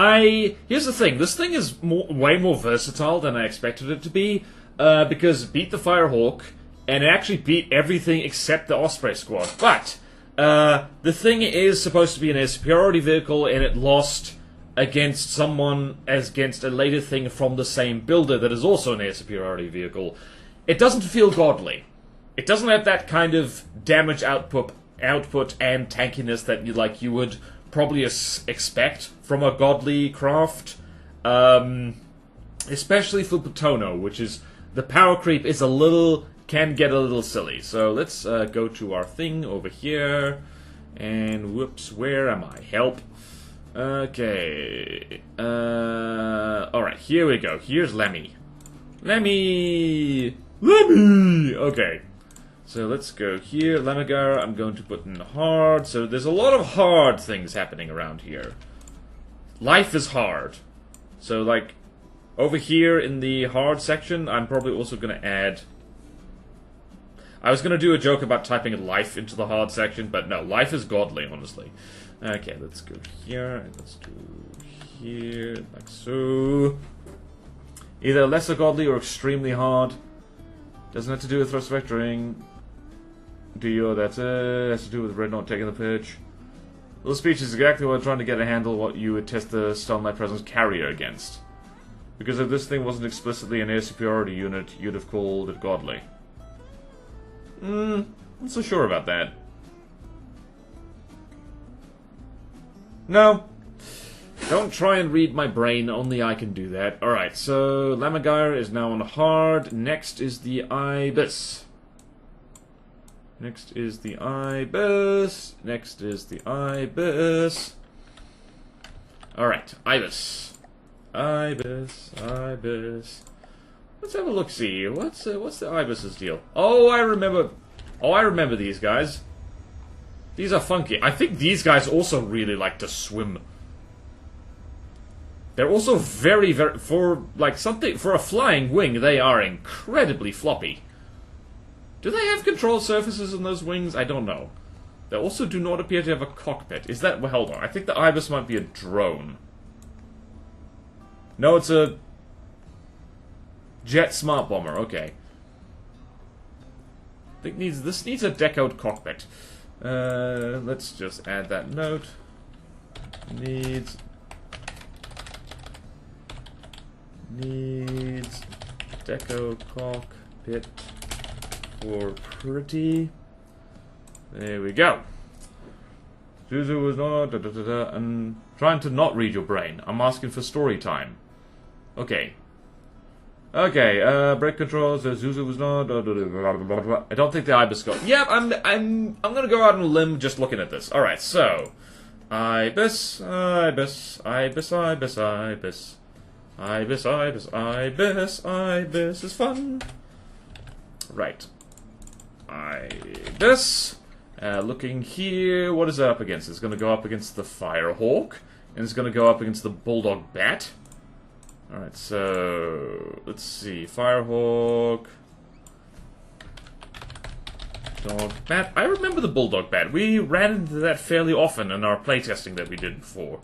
Here's the thing, this thing is way more versatile than I expected it to be, because it beat the Firehawk, and it actually beat everything except the Osprey squad. But, the thing is supposed to be an air superiority vehicle, and it lost against against a later thing from the same builder that is also an air superiority vehicle. It doesn't feel godly. It doesn't have that kind of damage output and tankiness that you would probably expect from a godly craft. Especially for Platono, which is, the power creep is can get a little silly. So let's go to our thing over here, and whoops, where am I? Help. Okay. Alright, here we go. Here's Lemmy. Lemmy! Okay. So let's go here. Lemigar, I'm going to put in hard. So there's a lot of hard things happening around here. Life is hard. So, like, over here in the hard section, I'm probably also going to add... I was going to do a joke about typing life into the hard section, but no, life is godly, honestly. Okay, let's go here, and let's do here, like so. Either lesser godly or extremely hard. Doesn't have to do with thrust vectoring. That's it. Has to do with red not taking the pitch. Little speech is exactly what I'm trying to get a handle what you would test the Starlight Presence carrier against. Because if this thing wasn't explicitly an air superiority unit, you'd have called it godly. Not so sure about that. No. Don't try and read my brain, only I can do that. Alright, so Lamigar is now on hard. Next is the Ibis. Next is the Ibis. Next is the Ibis. Alright, Ibis. Ibis. Let's have a look-see. What's the Ibis's deal? Oh, I remember these guys. These are funky. I think these guys also really like to swim. They're also very, for a flying wing, they are incredibly floppy. Do they have control surfaces in those wings? I don't know. They also do not appear to have a cockpit. Is that... Well, hold on. I think the Ibis might be a drone. No, it's a... jet smart bomber. Okay. I think this needs a deck-out cockpit. Let's just add that note. Needs deco cockpit for pretty. There we go. Zuzu was not I'm trying to not read your brain. I'm asking for story time. Okay. Okay, brake controls, Zuzu was not I don't think the Ibis got. Yeah, I'm gonna go out on a limb just looking at this. Alright, so Ibis is fun. Right. Ibis. Looking here, what is that up against? It's going to go up against the Firehawk, and it's going to go up against the Bulldog Bat. Alright, so let's see. Firehawk. Dog Bat. I remember the Bulldog Bat. We ran into that fairly often in our playtesting that we did before.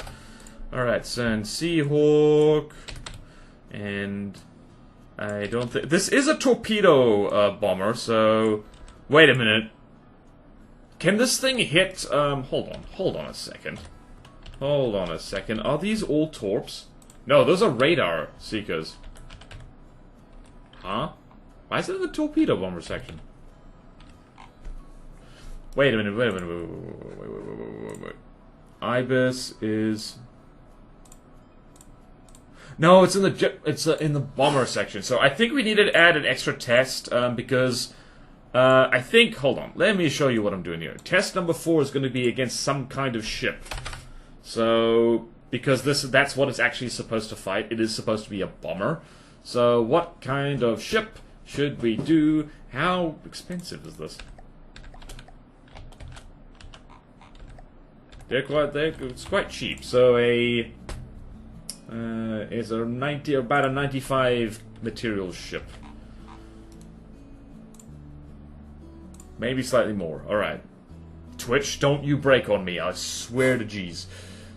Alright, so and Seahawk. And I don't think... This is a torpedo bomber, so... Wait a minute. Can this thing hit... hold on a second. Hold on a second. Are these all torps? No, those are radar seekers. Huh? Why is it in the torpedo bomber section? Wait a minute, wait. Ibis is... No, it's in the bomber section. So I think we need to add an extra test, because... I think, hold on, let me show you what I'm doing here. Test number 4 is going to be against some kind of ship. So, because that's what it's actually supposed to fight. It is supposed to be a bomber. So, what kind of ship should we do? How expensive is this? It's quite cheap. So, it's about a 95 material ship. Maybe slightly more. Alright. Twitch, don't you break on me. I swear to jeez.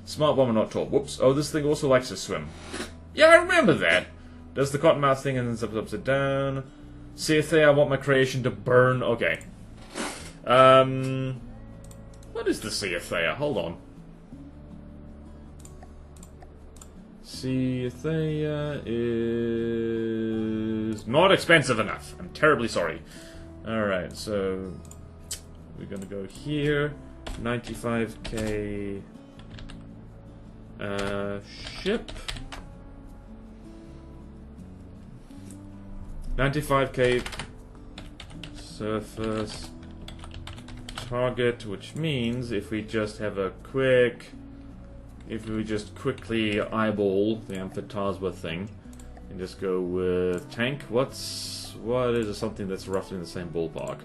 Smart bomber not tall. Whoops. Oh, this thing also likes to swim. Yeah, I remember that. Does the cottonmouth thing and then upside down. See if I want my creation to burn. Okay. What is the Seathea? Hold on. Seathea is not expensive enough. I'm terribly sorry. Alright, so we're gonna go here. 95k ship. 95k surface target, which means if we just have a quickly eyeball the Amphitasma thing and just go with tank, what is something that's roughly in the same ballpark?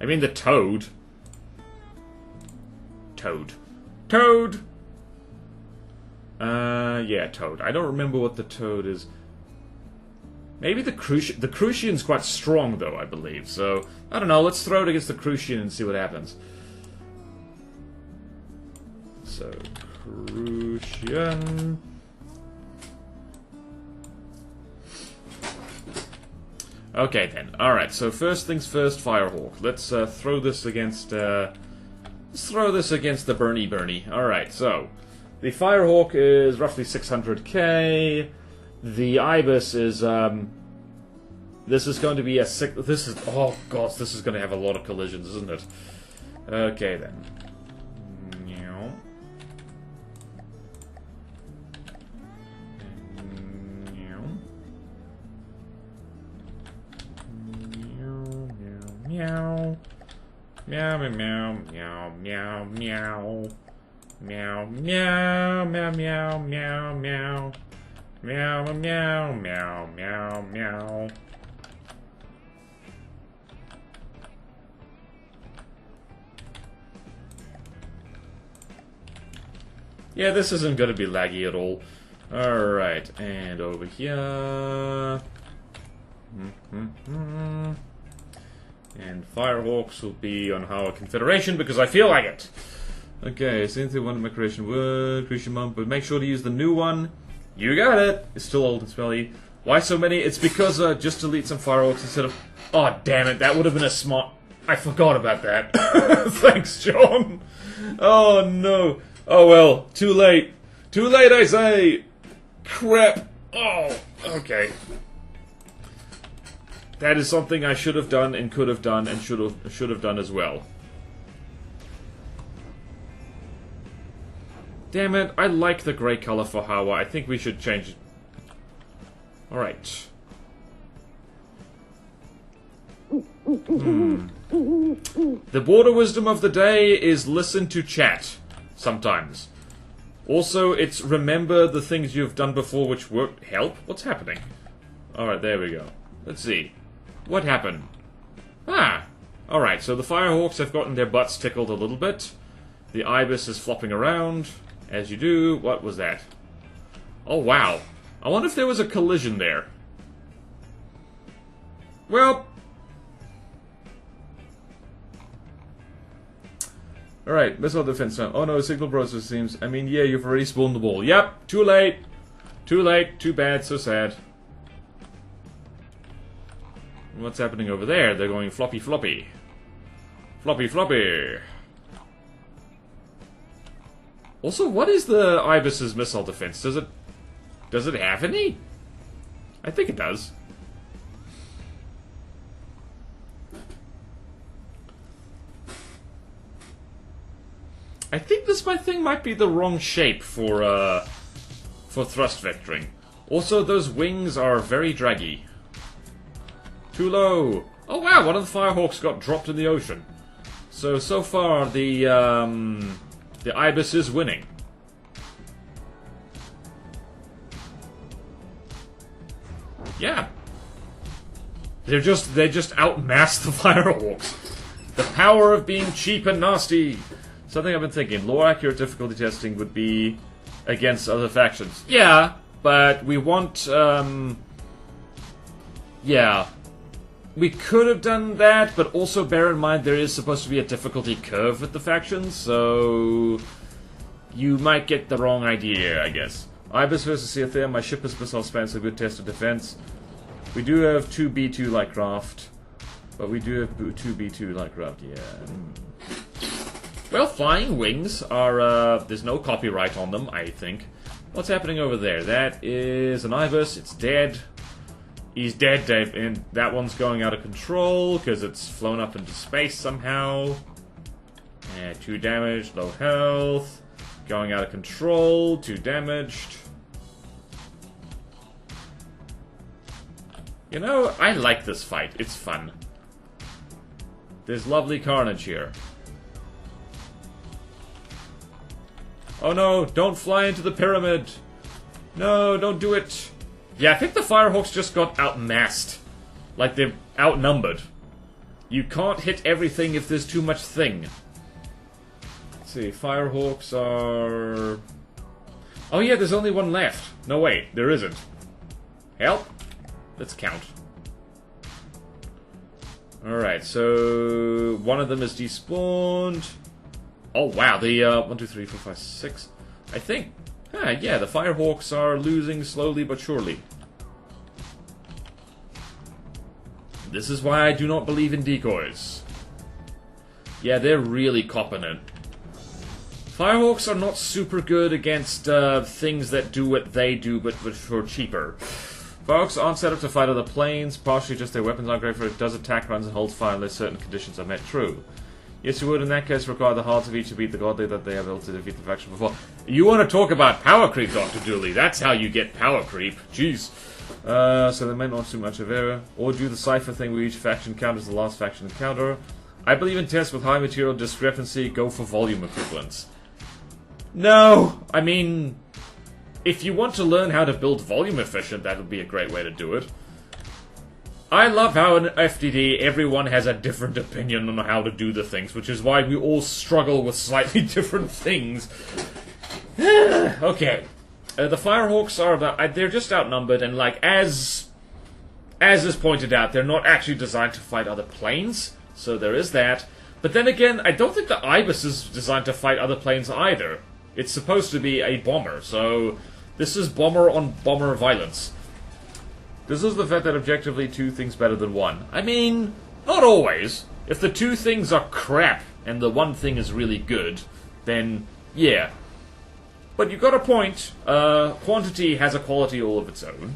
I mean the Toad. Toad. Yeah, Toad. I don't remember what the Toad is. Maybe the Crucian. The Crucian's quite strong, though, I believe. So, I don't know. Let's throw it against the Crucian and see what happens. So, Crucian. Okay, then. Alright, so first things first, Firehawk. Let's throw this against... let's throw this against the Bernie. Alright, so... The Firehawk is roughly 600k. The Ibis is, this is going to be a oh gosh, this is going to have a lot of collisions, isn't it? Okay, then. Meow. Meow, meow, meow, meow, meow, meow. Meow, meow, meow, meow, meow, meow. Meow, meow, meow, meow, meow. Yeah, this isn't going to be laggy at all. Alright, and over here. And Firehawks will be on our Confederation because I feel like it. Okay, since they wanted my creation word, creation month, but make sure to use the new one. You got it! It's still old and smelly. Why so many? It's because just delete some Firehawks instead of... Oh, damn it, that would have been a smart... I forgot about that. Thanks, John. Oh, no. Oh, well, too late. Too late, I say! Crap. Oh, okay. That is something I should have done and could have done and should have done as well. Damn it, I like the grey color for Hawa. I think we should change it. Alright. The border wisdom of the day is listen to chat. Sometimes. Also, it's remember the things you've done before which work. Help? What's happening? Alright, there we go. Let's see. What happened? Ah! Alright, so the Firehawks have gotten their butts tickled a little bit. The Ibis is flopping around, as you do. What was that? Oh, wow. I wonder if there was a collision there. Well... Alright, missile defense now. Oh no, signal process seems... I mean, yeah, you've already spawned the ball. Yep, too late. Too late, too bad, so sad. What's happening over there? They're going floppy floppy. Floppy floppy. Also, what is the Ibis's missile defense? Does it have any? I think it does. I think this thing might be the wrong shape for thrust vectoring. Also, those wings are very draggy. Too low. Oh wow, one of the Firehawks got dropped in the ocean. So far the Ibis is winning. Yeah. They just outmassed the Firehawks. The power of being cheap and nasty. Something I've been thinking, lower accurate difficulty testing would be against other factions. Yeah, but we want, yeah. We could have done that, but also bear in mind there is supposed to be a difficulty curve with the factions, so... You might get the wrong idea, I guess. Ibis versus Seathea, my ship is missile spans a good test of defense. We do have 2 B2 light craft, but we do have 2 B2 light craft, yeah. Well, flying wings are, there's no copyright on them, I think. What's happening over there? That is an Ibis, it's dead. He's dead, Dave, and that one's going out of control, because it's flown up into space somehow. 2 damage, low health. Going out of control, 2 damaged. You know, I like this fight, it's fun. There's lovely carnage here. Oh no, don't fly into the pyramid! No, don't do it! Yeah, I think the Firehawks just got outmassed. Like, they're outnumbered. You can't hit everything if there's too much thing. Let's see, Firehawks are... Oh yeah, there's only one left. No, wait, there isn't. Help? Let's count. Alright, so... One of them is despawned. Oh wow, the 1, 2, 3, 4, 5, 6. I think. Yeah, the Firehawks are losing slowly but surely. This is why I do not believe in decoys. Yeah, they're really copping it. Firehawks are not super good against things that do what they do, but for cheaper. Firehawks aren't set up to fight other planes, partially just their weapons aren't great for it. Does attack runs and holds fire unless certain conditions are met. True. Yes, you would in that case require the hearts of each to beat the godly that they have able to defeat the faction before. You want to talk about power creep, Dr. Dooley. That's how you get power creep. Jeez. So they may not too much of error. Or do the cipher thing where each faction counters the last faction counter. I believe in tests with high material discrepancy, go for volume equivalence. No! I mean, if you want to learn how to build volume efficient, that would be a great way to do it. I love how in FDD everyone has a different opinion on how to do the things, which is why we all struggle with slightly different things. Okay. The Firehawks are they're just outnumbered, and like as is pointed out, they're not actually designed to fight other planes. So there is that. But then again, I don't think the Ibis is designed to fight other planes either. It's supposed to be a bomber, so this is bomber on bomber violence. This is the fact that objectively two things better than one. I mean, not always. If the two things are crap and the one thing is really good, then yeah. But you got a point. Quantity has a quality all of its own.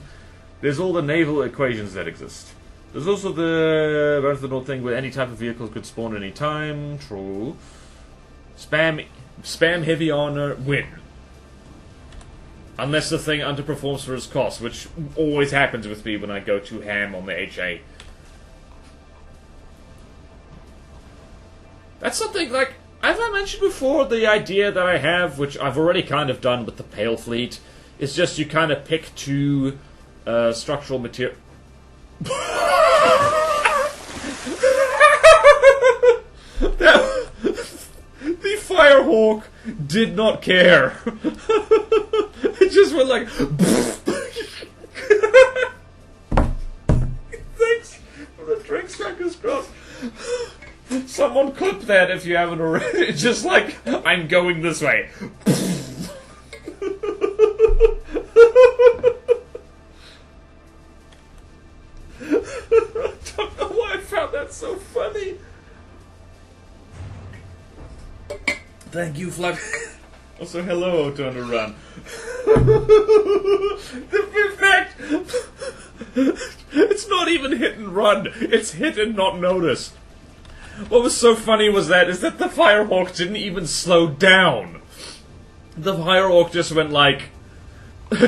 There's all the naval equations that exist. There's also the North thing where any type of vehicle could spawn any time. True. Spam heavy honor, win. Unless the thing underperforms for its cost, which always happens with me when I go too ham on the HA. That's something, like, have I mentioned before, the idea that I have, which I've already kind of done with the Pale Fleet, is just you kind of pick two structural material... The Firehawk did not care. It just went like... Thanks for the drinks, Crackers Cross. Someone clip that if you haven't already. It's just like, I'm going this way. I don't know why I found that so funny. Thank you, Flap. Also, hello, Turn to Run. In fact, it's not even hit and run. It's hit and not notice. What was so funny is that the Firehawk didn't even slow down. The Firehawk just went like...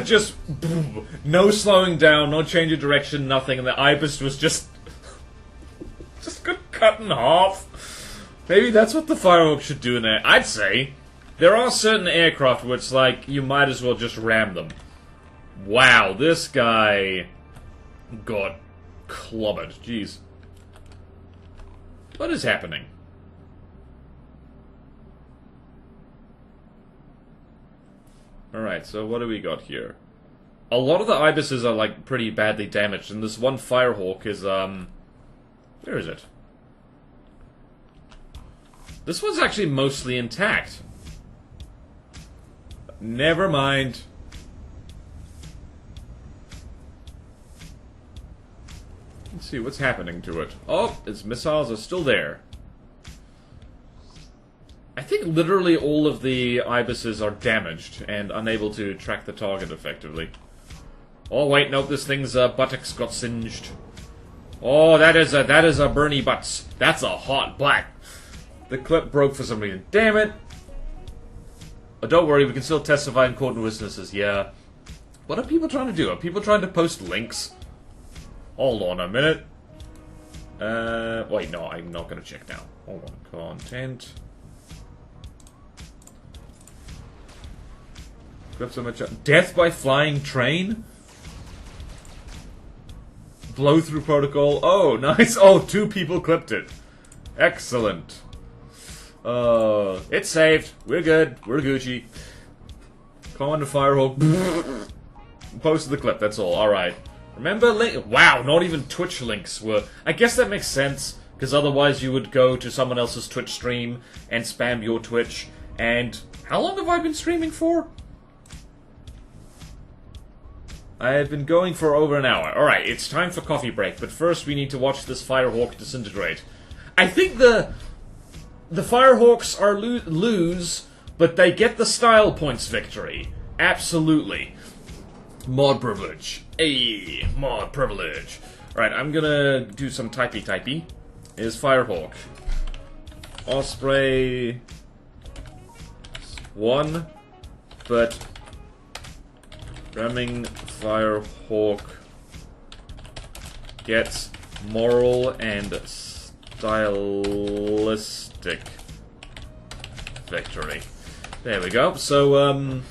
just... boom, no slowing down, no change of direction, nothing, and the Ibis was just... just got cut in half. Maybe that's what the Firehawk should do in there. I'd say there are certain aircraft where it's like, you might as well just ram them. Wow, this guy got clobbered. Jeez. What is happening? Alright, so what do we got here? A lot of the Ibises are, like, pretty badly damaged, and this one Firehawk is, where is it? This one's actually mostly intact. Never mind. Let's see what's happening to it. Oh, its missiles are still there. I think literally all of the Ibises are damaged and unable to track the target effectively. Oh wait, nope, this thing's buttocks got singed. Oh, that is a Bernie butts. That's a hot butt. The clip broke for some reason. Damn it! Oh, don't worry, we can still testify in court and witnesses. Yeah. What are people trying to do? Are people trying to post links? Hold on a minute. Wait, no, I'm not gonna check now. Hold on, content. Grab so much. Death by flying train? Blow through protocol. Oh, nice. Oh, 2 people clipped it. Excellent. It's saved. We're good. We're Gucci. Commander Firehawk. Posted the clip, that's all. Alright. Remember link? Wow, not even Twitch links were... I guess that makes sense, because otherwise you would go to someone else's Twitch stream and spam your Twitch, and... How long have I been streaming for? I have been going for over an hour. Alright, it's time for coffee break, but first we need to watch this Firehawk disintegrate. I think the Firehawks are lose, but they get the style points victory. Absolutely. Mod privilege. Ayy, mod privilege. Alright, I'm gonna do some typey. Is Firehawk. Osprey... 1, but... Ramming Firehawk gets moral and stylistic victory. There we go. So,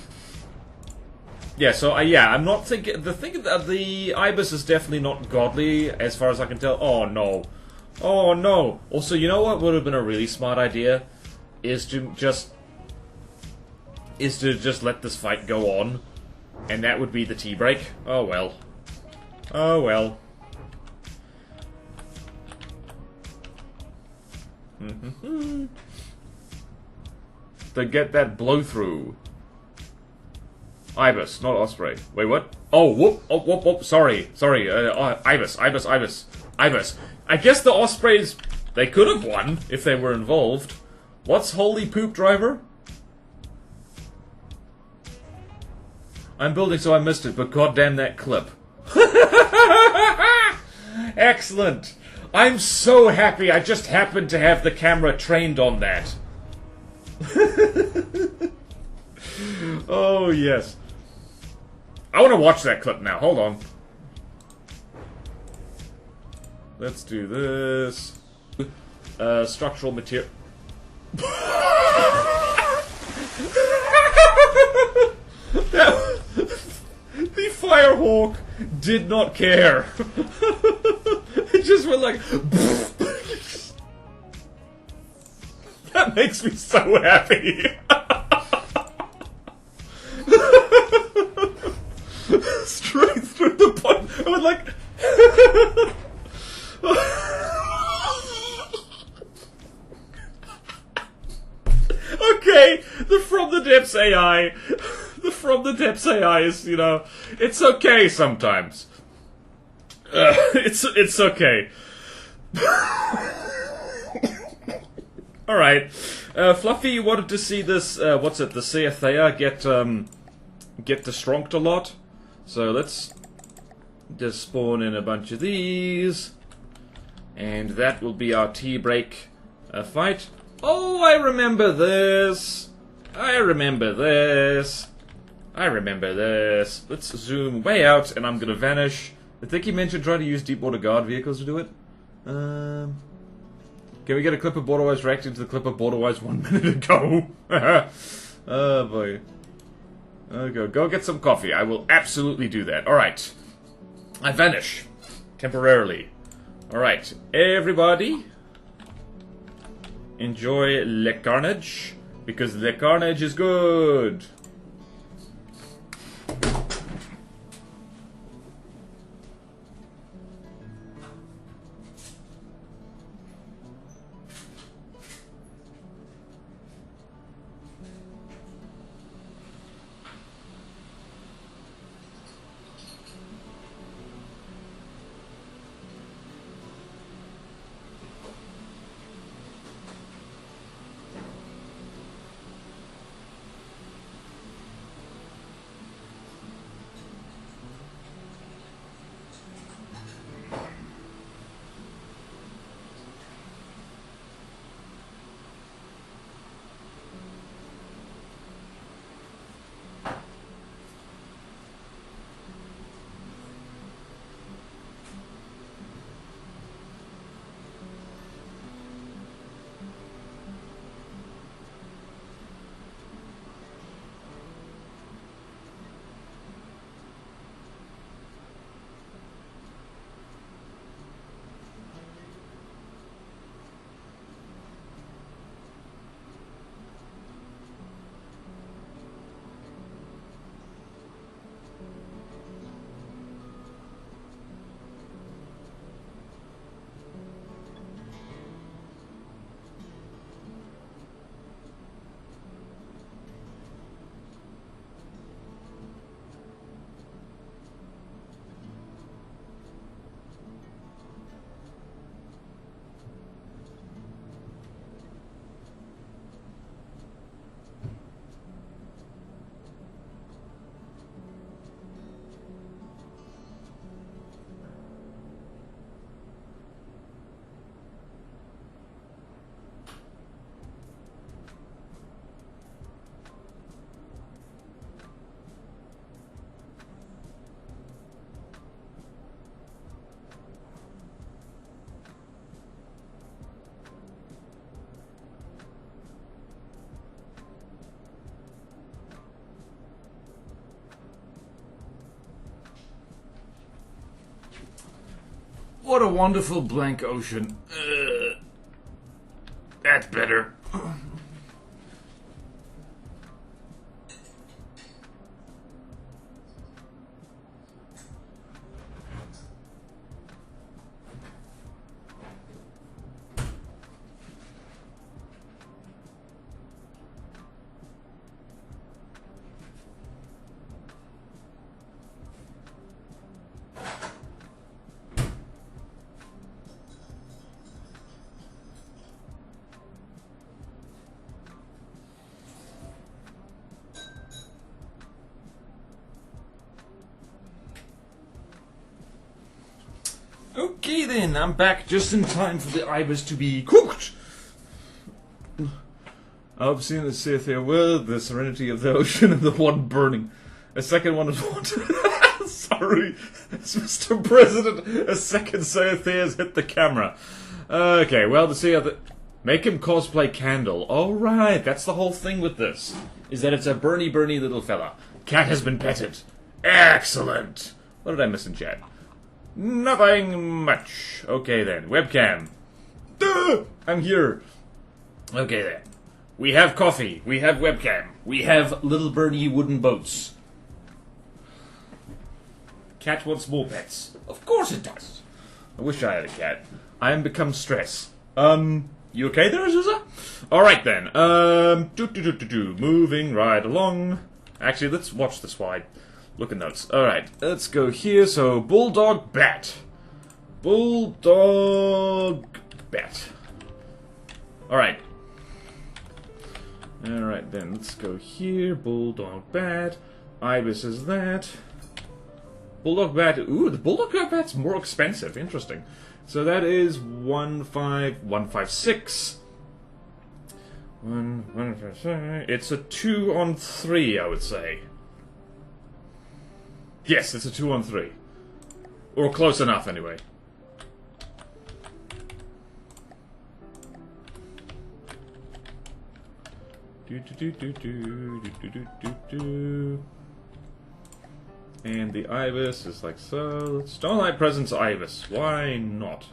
yeah, so, yeah, I'm not thinking... The Ibis is definitely not godly, as far as I can tell. Oh, no. Oh, no. Also, you know what would have been a really smart idea? Is to just let this fight go on. And that would be the tea break. Oh well. Oh well. To get that blow through. Ibis, not Osprey. Wait, what? Oh, whoop, oh, whoop, whoop, sorry, Ibis. I guess the Ospreys, they could have won if they were involved. What's Holy Poop Driver? I'm building so I missed it, but goddamn that clip. Excellent. I'm so happy I just happened to have the camera trained on that. Oh, yes. I want to watch that clip now. Hold on. Let's do this. Structural material. The Firehawk did not care. It just went like... That makes me so happy. Straight through the point. I was like... Okay, the From the Depths AI... The From the Depths AI is, you know... It's okay sometimes. It's okay. Alright. Fluffy, you wanted to see this, what's it, the Seathea get destronked a lot. So let's just spawn in a bunch of these. And that will be our tea break fight. Oh, I remember this. I remember this. Let's zoom way out and I'm gonna vanish. I think he mentioned trying to use deep water guard vehicles to do it. Can we get a clip of Borderwise reacting to the clip of Borderwise 1 minute ago? Oh boy. Go get some coffee. I will absolutely do that. Alright. I vanish. Temporarily. Alright. Everybody. Enjoy Le Carnage. Because Le Carnage is good. What a wonderful blank ocean. That's better. Okay then, I'm back just in time for the ibis to be cooked. I've seen the Scythia with the serenity of the ocean and the one burning. A second one is what? Sorry, it's Mr. President. A second Scythia has hit the camera. Okay, well, to see how the... Make him cosplay Candle. Alright, that's the whole thing with this. Is that it's a burny little fella. Cat has been petted. Excellent. What did I miss in chat? Nothing much. Okay then, webcam. Duh! I'm here. Okay then. We have coffee. We have webcam. We have little birdie wooden boats. Cat wants more pets. Of course it does. I wish I had a cat. I am become stress. You okay there, Azusa? Alright then. Moving right along. Actually, let's watch this wide. Look at notes. Alright, let's go here. So, Bulldog Bat. Bulldog Bat. Alright. Alright then, let's go here. Bulldog Bat. Ibis is that. Bulldog Bat. Ooh, the Bulldog Bat's more expensive. Interesting. So that is 15156. 156. It's a 2 on 3, I would say. Yes, it's a 2 on 3. Or close enough, anyway. And the ibis is like so. Starlight Presence ibis. Why not?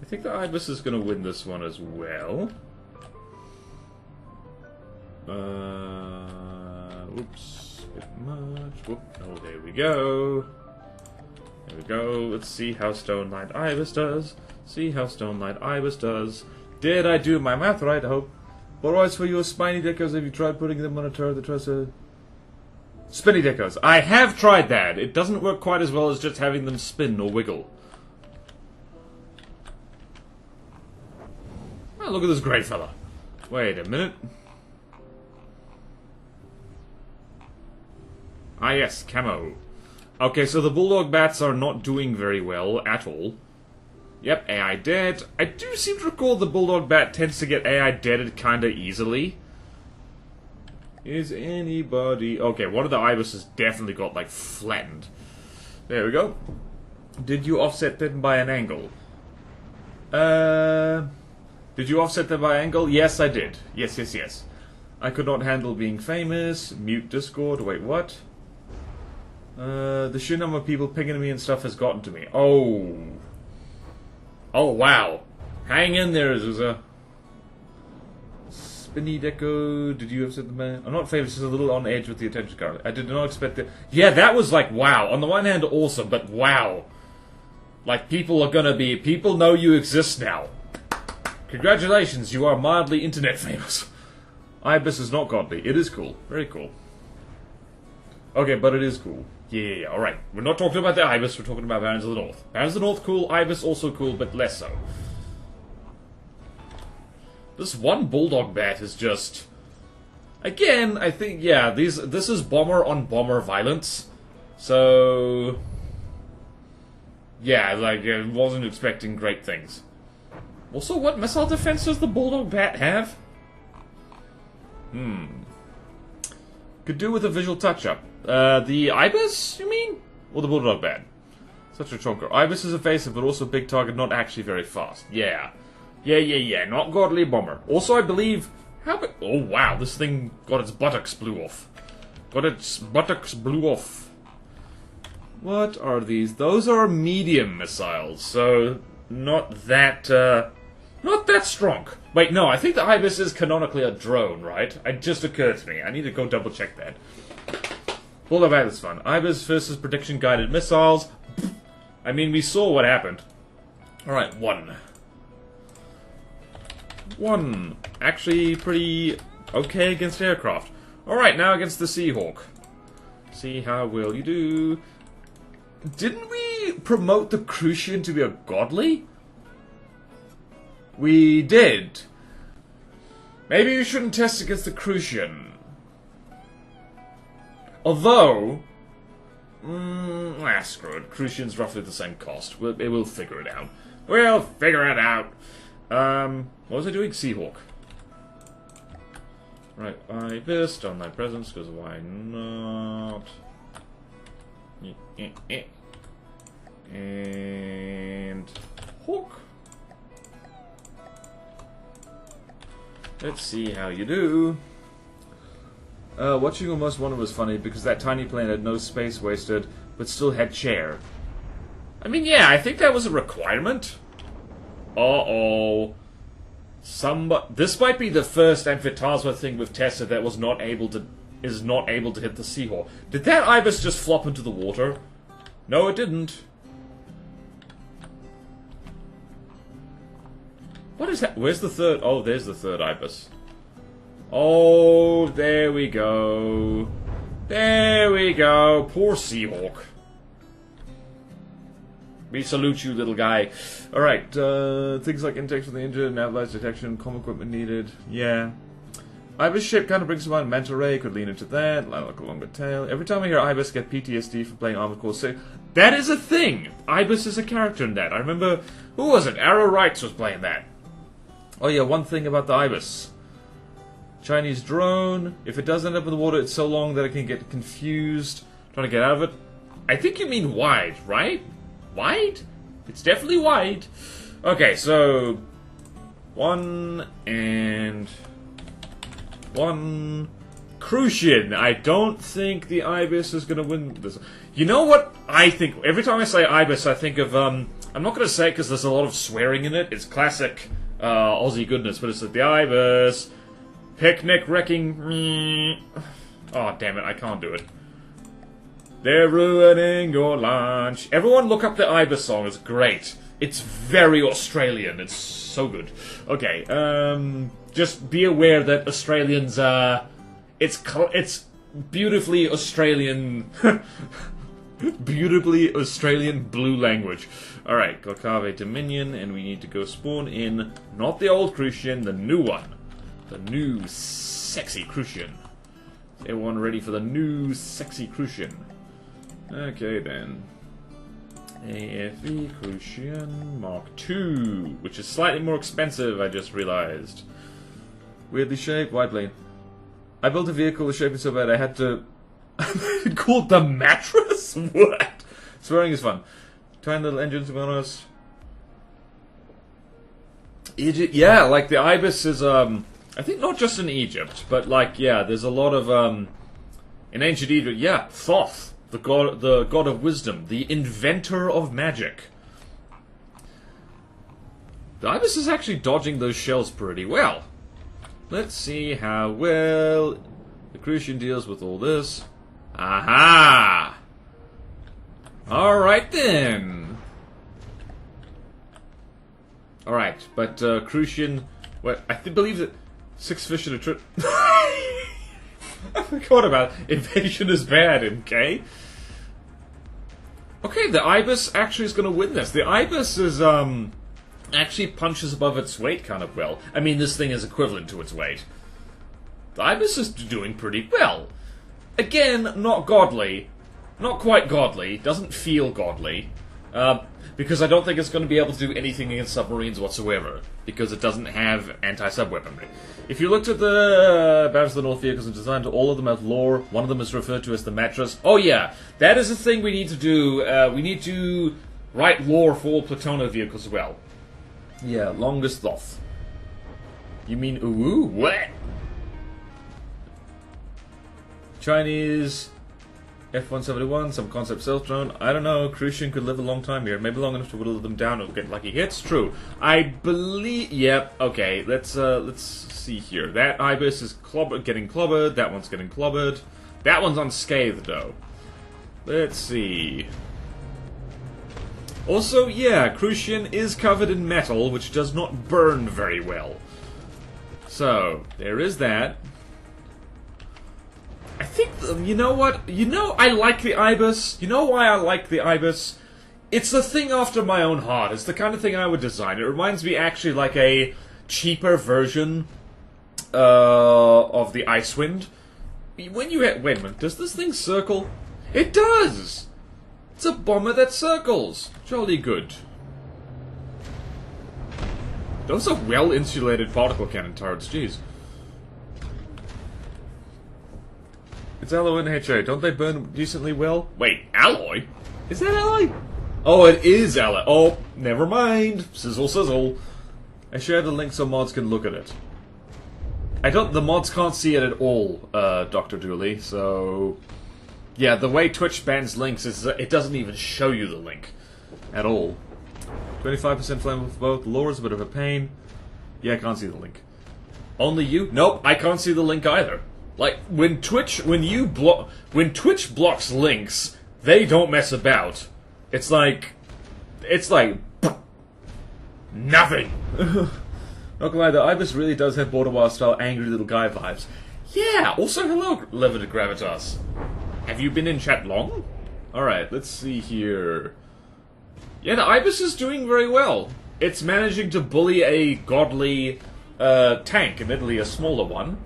I think the ibis is going to win this one as well. Whoops. Bit much. Whoop. Oh, there we go. There we go. Let's see how Starlight ibis does. See how Starlight ibis does. Did I do my math right, I hope? What was for your spiny dickos have you tried putting them on a turret that tries to... Spinny dickos. I have tried that. It doesn't work quite as well as just having them spin or wiggle. Oh, look at this great fella. Wait a minute. Ah yes, camo. Okay, so the Bulldog Bats are not doing very well at all. Yep, AI dead. I do seem to recall the Bulldog Bat tends to get AI deaded kinda easily. Is anybody... Okay, one of the ibises definitely got, like, flattened. There we go. Did you offset them by an angle? Did you offset them by angle? Yes, I did. Yes. I could not handle being famous. Mute Discord. Wait, what? The sheer number of people pinging me and stuff has gotten to me. Oh. Oh, wow. Hang in there, Azusa. Spinny Deco, did you have said the man? I'm not famous, just a little on edge with the attention currently. I did not expect that. Yeah, that was like, wow. On the one hand, awesome, but wow. Like, people are gonna be... People know you exist now. Congratulations, you are mildly internet famous. Ibis is not godly. It is cool. Very cool. Okay, but it is cool. Yeah, alright. We're not talking about the Ibis, we're talking about Barons of the North. Barons of the North, cool. Ibis, also cool, but less so. This one Bulldog Bat is just... Again, I think, yeah, this is bomber-on-bomber violence. So... Yeah, like, I wasn't expecting great things. Also, what missile defense does the Bulldog Bat have? Could do with a visual touch-up. The Ibis, you mean? Or the Bulldog Bat? Such a chonker. Ibis is evasive, but also a big target, not actually very fast. Yeah. Yeah. Not godly bomber. Also, I believe... Oh, wow. This thing got its buttocks blew off. What are these? Those are medium missiles, so... Not that strong. Wait, no, I think the Ibis is canonically a drone, right? It just occurred to me. I need to go double check that. Bulldog Bat is fun. Ibis versus prediction guided missiles. I mean, we saw what happened. Alright, 1. Actually pretty okay against aircraft. Alright, now against the Seahawk. See how well you do. Didn't we promote the Crucian to be a godly? We did. Maybe you shouldn't test against the Crucian. Although... Screw it. Crucian's roughly the same cost. We'll figure it out. We'll figure it out. What was I doing? Seahawk. Right, Ibis, on my presence, because why not? And Hawk. Let's see how you do. Watching Almost Wanted was funny because that tiny plane had no space wasted, but still had chair. I mean, yeah, I think that was a requirement. Uh-oh. This might be the first Amphitasma thing we've tested that is not able to hit the seahorse. Did that ibis just flop into the water? No, it didn't. What is that? Where's the third? Oh, there's the third ibis. Oh, there we go. There we go. Poor Seahawk. We salute you, little guy. Alright, things like intakes for the injured, nav detection, comm equipment needed. Yeah. Ibis shape kind of brings to mind Manta Ray, could lean into that, like a longer tail. Every time I hear Ibis, get PTSD for playing Armored Core 6. That is a thing! Ibis is a character in that. I remember, who was it? Arrow Wrights was playing that. Oh yeah, one thing about the Ibis. Chinese drone, if it does end up in the water, it's so long that it can get confused trying to get out of it. I think you mean wide, right? Wide? It's definitely wide. Okay, so 1 and 1. Crucian. I don't think the Ibis is gonna win this. You know what I think? Every time I say Ibis, I think of I'm not gonna say it because there's a lot of swearing in it. It's classic Aussie goodness, but it's like the Ibis. Picnic wrecking. Oh, damn it, I can't do it. They're ruining your lunch. Everyone look up the Ibis song, it's great. It's very Australian, it's so good. Okay, just be aware that Australians, it's beautifully Australian, beautifully Australian blue language. Alright, Glocave Dominion, and we need to go spawn in, not the old Crucian, the new one. The new sexy Crucian. Is everyone ready for the new sexy Crucian? Okay then. AFE Crucian Mark II, which is slightly more expensive, I just realized. Weirdly shaped, wide plane. I built a vehicle with shaping so bad I had to... called the mattress? What? Swearing is fun. Tiny little engines, to be honest. Egypt, yeah, like the Ibis is, I think not just in Egypt, but like, yeah, there's a lot of, in ancient Egypt, yeah, Thoth. The god of wisdom, the inventor of magic. The Ibis is actually dodging those shells pretty well. Let's see how well the Crucian deals with all this. Aha! Alright then. Alright, but Crucian... What, I believe that 6 fish in a trip... I forgot about it. Invasion is bad, okay? Okay, the Ibis actually is going to win this. The Ibis is, actually punches above its weight kind of well. I mean, this thing is equivalent to its weight. The Ibis is doing pretty well. Again, not godly. Not quite godly. Doesn't feel godly. Because I don't think it's going to be able to do anything against submarines whatsoever. Because it doesn't have anti-sub weaponry. If you looked at the Battles of the North vehicles and designed, all of them have lore. One of them is referred to as the mattress. Oh yeah, that is a thing we need to do. We need to write lore for all Platona vehicles as well. Yeah, longest Thoth. You mean ooh? What? Chinese F-171, some concept self-drone. I don't know, Crucian could live a long time here. Maybe long enough to whittle them down or get lucky hits. True. I believe... Yep, okay, let's see here. That Ibis is getting clobbered, that one's getting clobbered. That one's unscathed, though. Let's see. Also, yeah, Crucian is covered in metal, which does not burn very well. So, there is that. I think, you know what? You know I like the Ibis. You know why I like the Ibis? It's a thing after my own heart. It's the kind of thing I would design. It reminds me actually like a cheaper version of the Icewind. When you wait a minute, does this thing circle? It does! It's a bomber that circles. Jolly good. Those are well-insulated particle cannon turrets, jeez. It's alloy and HA. Don't they burn decently well? Wait, alloy? Is that alloy? Oh, it is alloy. Oh, never mind. Sizzle, sizzle. I shared the link so mods can look at it. The mods can't see it at all, Dr. Dooley, so... Yeah, the way Twitch bans links is it doesn't even show you the link. At all. 25% flammable for both. Lore is a bit of a pain. Yeah, I can't see the link. Only you? Nope, I can't see the link either. Like, when Twitch blocks links, they don't mess about. It's like... nothing! Not gonna lie, the Ibis really does have Border Wild style angry little guy vibes. Yeah, also hello, Limited Gravitas. Have you been in chat long? Alright, let's see here. Yeah, the Ibis is doing very well. It's managing to bully a godly tank, admittedly a smaller one.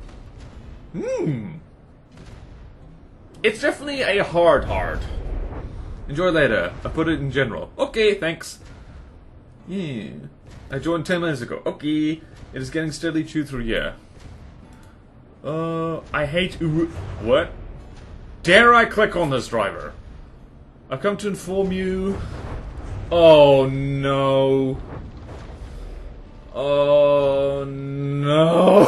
It's definitely a hard. Enjoy later. I put it in general. Okay, thanks. Yeah. I joined 10 minutes ago. Okay. It is getting steadily chewed through, yeah. I hate what? Dare I click on this driver? I've come to inform you... Oh, no. Oh, no.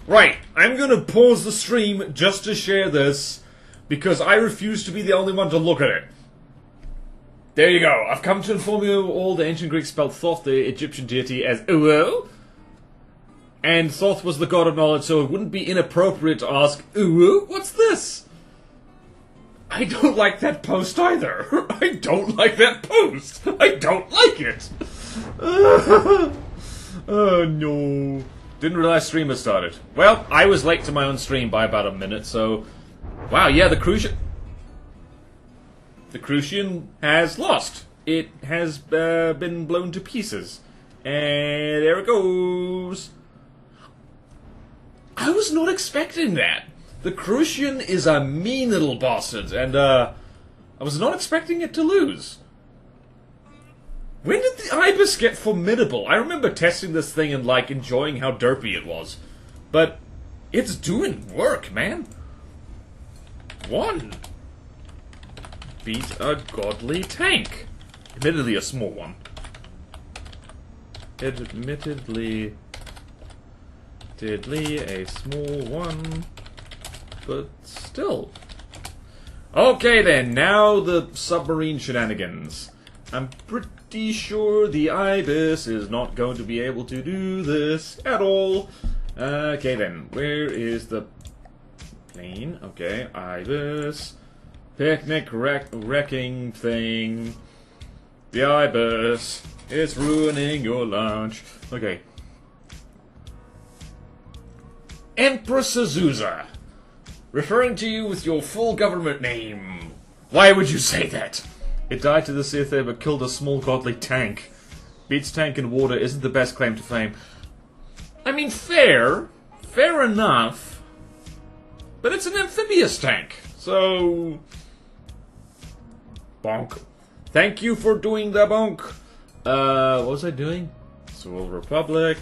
Right, I'm gonna pause the stream just to share this, because I refuse to be the only one to look at it. There you go. I've come to inform you all the ancient Greeks spelled Thoth, the Egyptian deity, as Uo. And Thoth was the god of knowledge, so it wouldn't be inappropriate to ask, Uo, what's this? I don't like that post either. I don't like that post. I don't like it. Oh, no. Didn't realize stream had started. Well, I was late to my own stream by about a minute, so... Wow, yeah, the Crucian has lost. It has been blown to pieces. And there it goes. I was not expecting that. The Crucian is a mean little bastard, and I was not expecting it to lose. When did the Ibis get formidable? I remember testing this thing and, like, enjoying how derpy it was. But it's doing work, man. One. Beat a godly tank. Admittedly a small one. Admittedly a small one. But still. Okay then, now the submarine shenanigans. I'm pretty sure the Ibis is not going to be able to do this at all. Okay then, where is the plane? Okay, Ibis. Picnic wrecking thing. The Ibis is ruining your lunch. Okay. Empress Azusa. Referring to you with your full government name. Why would you say that? It died to the Sith but killed a small godly tank. Beats tank in water isn't the best claim to fame. I mean, fair. Fair enough. But it's an amphibious tank. So... bonk. Thank you for doing the bonk. What was I doing? Civil Republic.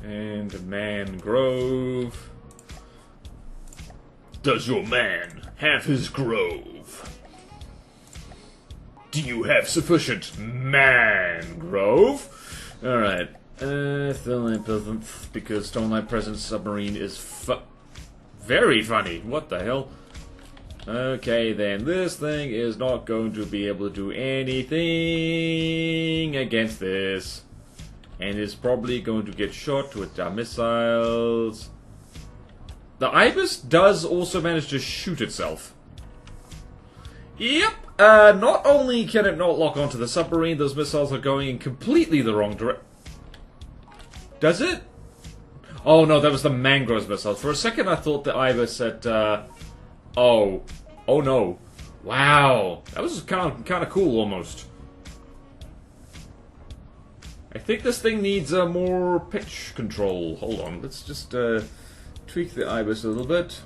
And Mangrove. Does your man have his grove? Do you have sufficient mangrove? Alright. Starlight Presence, because Starlight Presence submarine is very funny. What the hell? Okay, then. This thing is not going to be able to do anything against this. And is probably going to get shot with their missiles. The Ibis does also manage to shoot itself. Yep. Not only can it not lock onto the submarine, those missiles are going in completely the wrong direction. Does it? Oh no, that was the Mangrove's missile. For a second I thought the Ibis had, Oh no. Wow. That was kind of cool, almost. I think this thing needs more pitch control. Hold on, let's just, tweak the Ibis a little bit.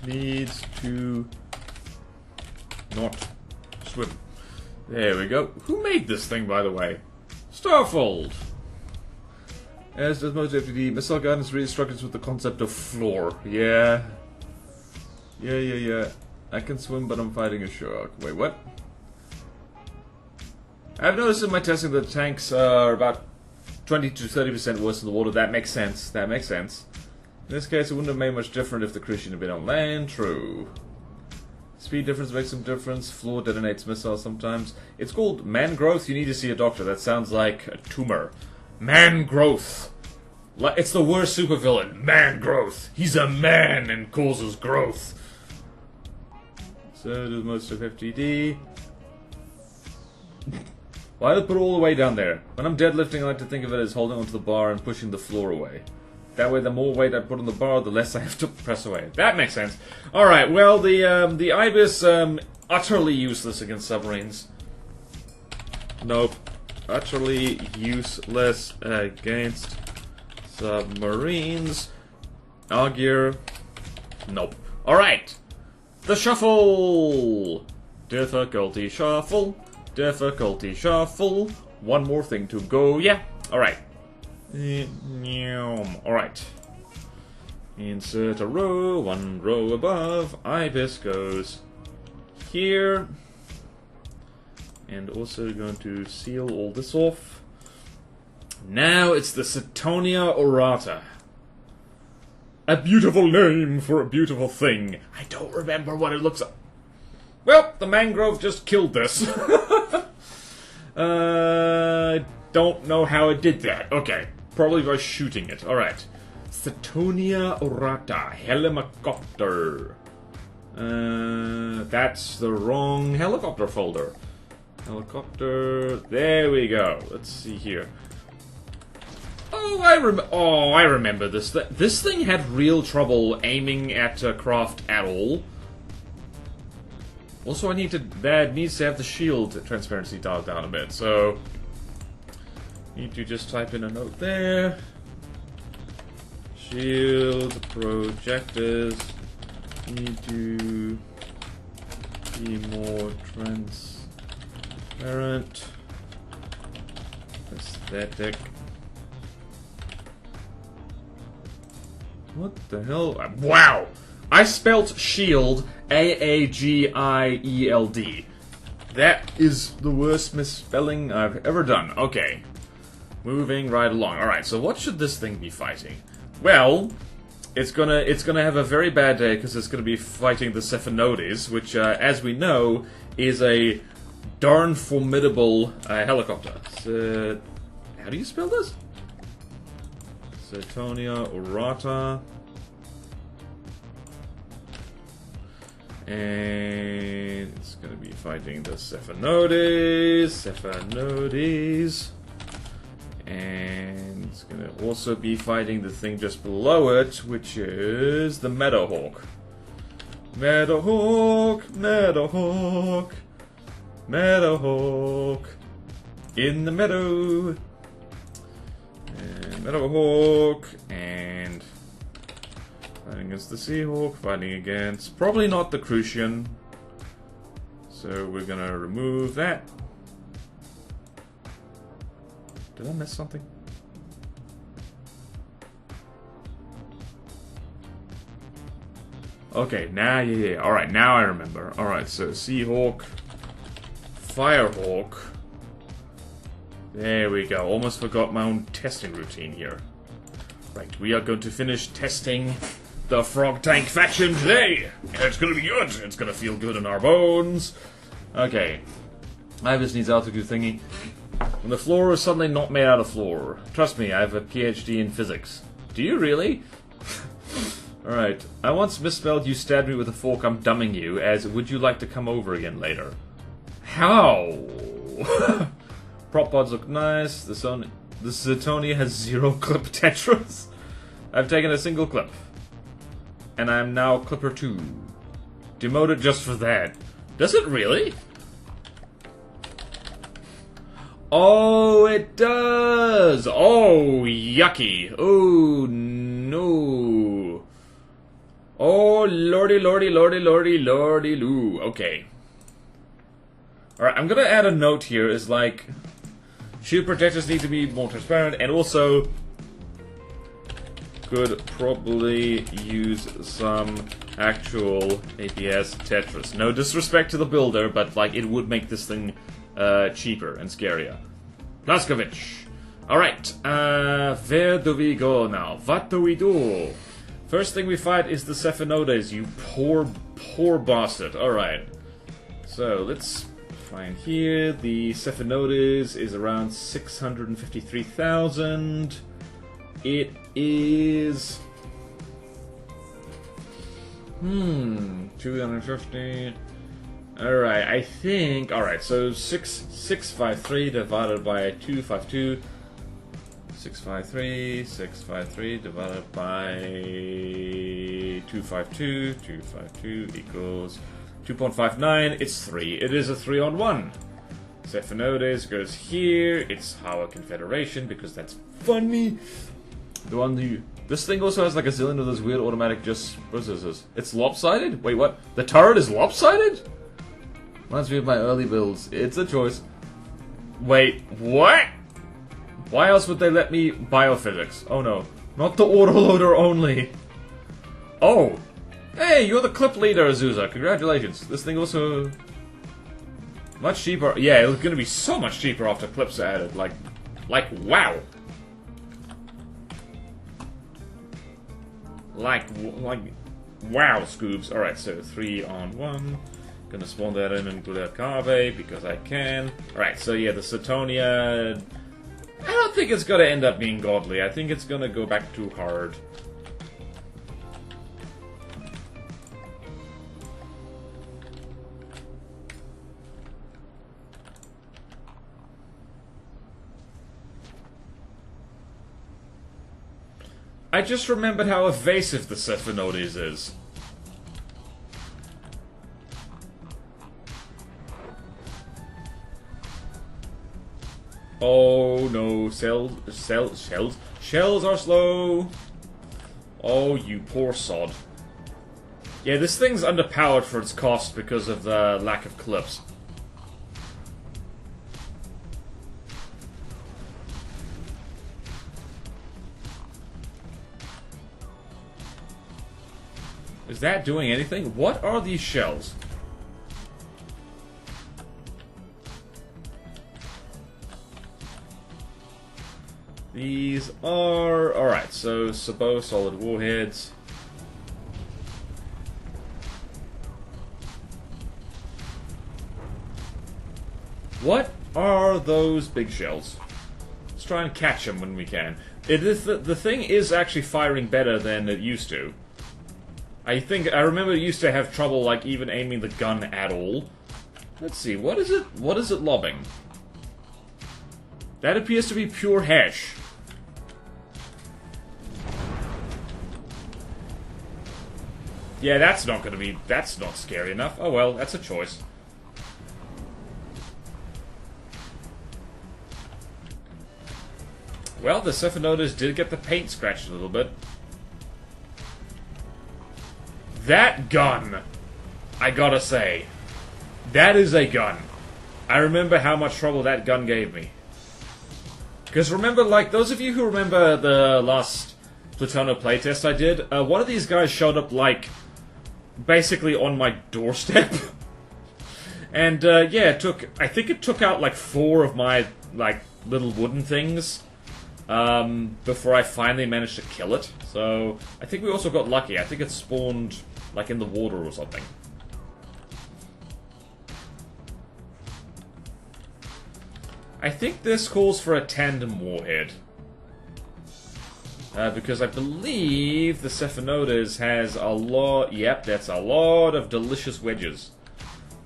Needs to not swim. There we go. Who made this thing, by the way? Starfold! As does most FTD, Missile Guidance really struggles with the concept of floor. Yeah. Yeah. I can swim, but I'm fighting a shark. Wait, what? I've noticed in my testing that tanks are about 20 to 30% worse in the water. That makes sense. That makes sense. In this case, it wouldn't have made much different if the Christian had been on land. True. Speed difference makes some difference. Floor detonates missiles sometimes. It's called man growth. You need to see a doctor. That sounds like a tumor. Man growth. It's the worst supervillain. Man growth. He's a man and causes growth. So does most of FTD. Why did I put it all the way down there? When I'm deadlifting, I like to think of it as holding onto the bar and pushing the floor away. That way, the more weight I put on the bar, the less I have to press away. That makes sense. All right. Well, the Ibis utterly useless against submarines. Nope. Utterly useless against submarines. Augur. Nope. All right. The shuffle. Difficulty shuffle. Difficulty shuffle. One more thing to go. Yeah. All right. Alright. Insert a row, one row above. Ibis goes here. And also going to seal all this off. Now it's the Cetonia orata. A beautiful name for a beautiful thing. I don't remember what it looks like. Well, the mangrove just killed this. Don't know how it did that. Okay. Probably by shooting it. Alright. Cetonia orata. Helicopter. That's the wrong helicopter folder. Helicopter. There we go. Let's see here. Oh, I remember this. This thing had real trouble aiming at craft at all. Also, that needs to have the shield transparency dialed down a bit, so need to just type in a note there. Shield projectors need to be more transparent. Aesthetic. What the hell? Wow! I spelt shield A-A-G-I-E-L-D. That is the worst misspelling I've ever done. Okay. Moving right along. Alright, so what should this thing be fighting? Well, it's gonna have a very bad day because it's gonna be fighting the Cephalotes, which, as we know, is a darn formidable helicopter. So, how do you spell this? Cetonia orata. And it's gonna be fighting the Cephalotes. And it's gonna also be fighting the thing just below it, which is the Meadowhawk. Meadowhawk. In the meadow. And Meadowhawk, and fighting against the Seahawk, fighting against probably not the Crucian. So we're gonna remove that. Did I miss something? Okay, now, yeah. Alright, now I remember. Alright, so Seahawk, Firehawk. There we go. Almost forgot my own testing routine here. Right, we are going to finish testing the Frog Tank faction today. And it's gonna be good. It's gonna feel good in our bones. Okay. Ibis needs altitude thingy. When the floor is suddenly not made out of floor. Trust me, I have a PhD in physics. Do you really? Alright. I once misspelled "you stabbed me with a fork, I'm dumbing you" as "would you like to come over again later?" How? Prop pods look nice. The Cetonia has 0 clip tetras. I've taken a single clip. And I'm now Clipper 2. Demoted just for that. Does it really? Oh, it does! Oh, yucky. Oh, no. Oh, lordy, lordy, lordy, lordy, lordy, loo. Okay. Alright, I'm gonna add a note here, is like... shield protectors need to be more transparent, and also... could probably use some actual APS Tetris. No disrespect to the builder, but like it would make this thing cheaper and scarier. Blaskovich. Alright, where do we go now? What do we do? First thing we fight is the Cephalotes, you poor, poor bastard. Alright. So, let's find here. The Cephalotes is around 653,000. It is... 250... Alright, I think... Alright, so 653 divided by 252... 653 divided by 252... 252 equals... 2.59, it's 3. It is a 3-on-1. Cephalotes goes here. It's our Confederation, because that's funny. The one you... This thing also has like a zillion of those weird automatic just... What is this? It's lopsided? Wait, what? The turret is lopsided? Reminds me of my early builds. It's a choice. Wait, what? Why else would they let me... Biophysics. Oh no. Not the autoloader only. Oh. Hey, you're the clip leader, Azusa. Congratulations. This thing also... Much cheaper. Yeah, it's gonna be so much cheaper after clips are added. Like, wow. Like, wow, Scoobs. Alright, so 3-on-1. Gonna spawn that in Glucave because I can. Alright, so yeah, the Setonia... I don't think it's gonna end up being godly. I think it's gonna go back too hard. I just remembered how evasive the Cephalotes is. Oh no, shells are slow. Oh, you poor sod. Yeah, this thing's underpowered for its cost because of the lack of clips. Is that doing anything? What are these shells? These are... Alright, so Sabot, solid warheads. What are those big shells? Let's try and catch them when we can. It is the thing is actually firing better than it used to. I remember it used to have trouble, like, even aiming the gun at all. Let's see, what is it lobbing? That appears to be pure hash. Yeah, that's not scary enough. Oh well, that's a choice. Well, the Cephalotes did get the paint scratched a little bit. That gun, I gotta say, that is a gun. I remember how much trouble that gun gave me. Because remember, like, those of you who remember the last Plutono playtest I did, one of these guys showed up, like, basically on my doorstep. And, yeah, I think it took out, like, 4 of my, like, little wooden things. Before I finally managed to kill it. So, I think we also got lucky. I think it spawned, like, in the water or something. I think this calls for a tandem warhead. Because I believe the Cephalotes has a lot... Yep, that's a lot of delicious wedges.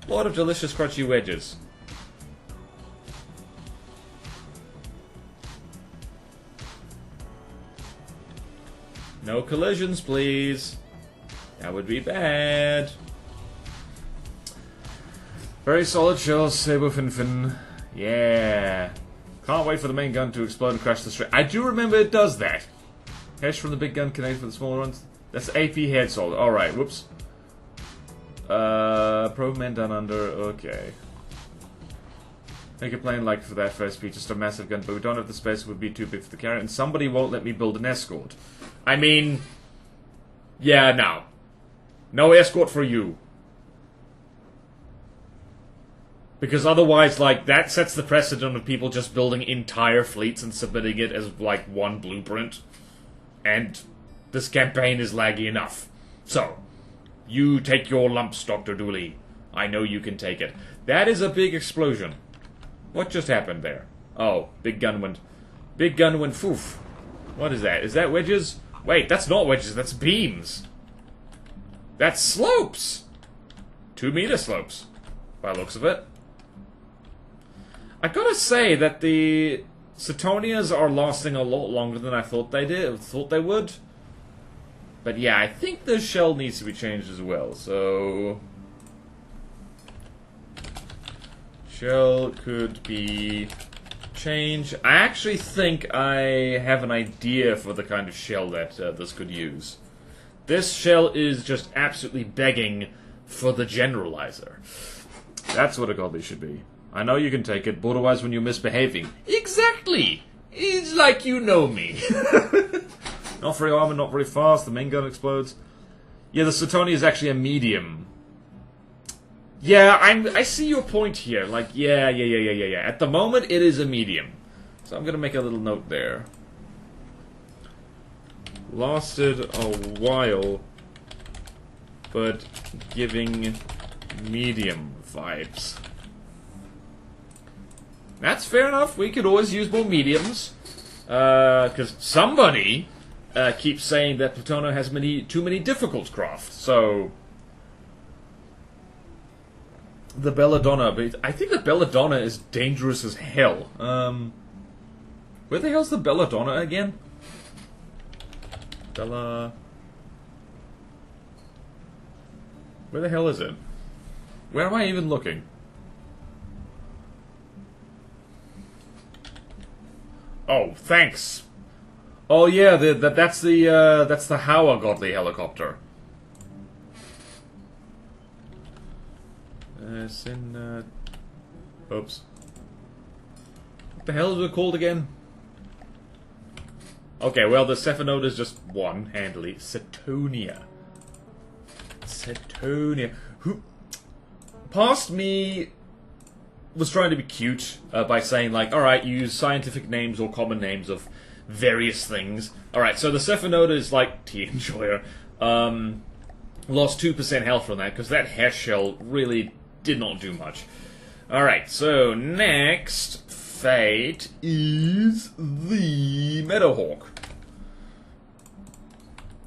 A lot of delicious crunchy wedges. No collisions, please. That would be bad. Very solid shells, Saber Finfin. Yeah. Can't wait for the main gun to explode and crash the street. I do remember it does that. Hesh from the big gun connected for the smaller ones. That's AP head solder. Alright, whoops. Probe men down under. Okay. Make a plane like for that first feature, just a massive gun, but we don't have the space, it would be too big for the carrier, and somebody won't let me build an escort. I mean... Yeah, no. No escort for you. Because otherwise, like, that sets the precedent of people just building entire fleets and submitting it as, like, one blueprint. And this campaign is laggy enough. So, you take your lumps, Dr. Dooley. I know you can take it. That is a big explosion. What just happened there? Oh, big gun went... Big gun went foof. What is that? Is that wedges? Wait, that's not wedges, that's beams. That's slopes! 2-meter slopes, by the looks of it. I gotta say that the Setonias are lasting a lot longer than I thought they would. But yeah, I think the shell needs to be changed as well, so... Shell could be changed. I actually think I have an idea for the kind of shell that this could use. This shell is just absolutely begging for the generalizer. That's what a godly should be. I know you can take it, but otherwise when you're misbehaving. Exactly! It's like you know me. Not very armor, not very fast, the main gun explodes. Yeah, the Satonia is actually a medium. Yeah, I see your point here. Like, yeah. At the moment, it is a medium. So I'm gonna make a little note there. Lasted a while, but giving medium vibes. That's fair enough. We could always use more mediums. Because somebody keeps saying that Plutono has too many difficult craft. So... The Belladonna, but I think the Belladonna is dangerous as hell. Where the hell's the Belladonna again? Where the hell is it? Where am I even looking? Oh, thanks. Oh yeah, that's the Haugen godly helicopter. Oops. What the hell is it called again? Okay, well, the Cephanode is just one, handily. Setonia. Who... Past me was trying to be cute by saying, like, alright, use scientific names or common names of various things. Alright, so the Cephanode is, like, tea enjoyer. Lost 2% health from that, because that hair shell really did not do much. Alright, so next fate is the Meadowhawk.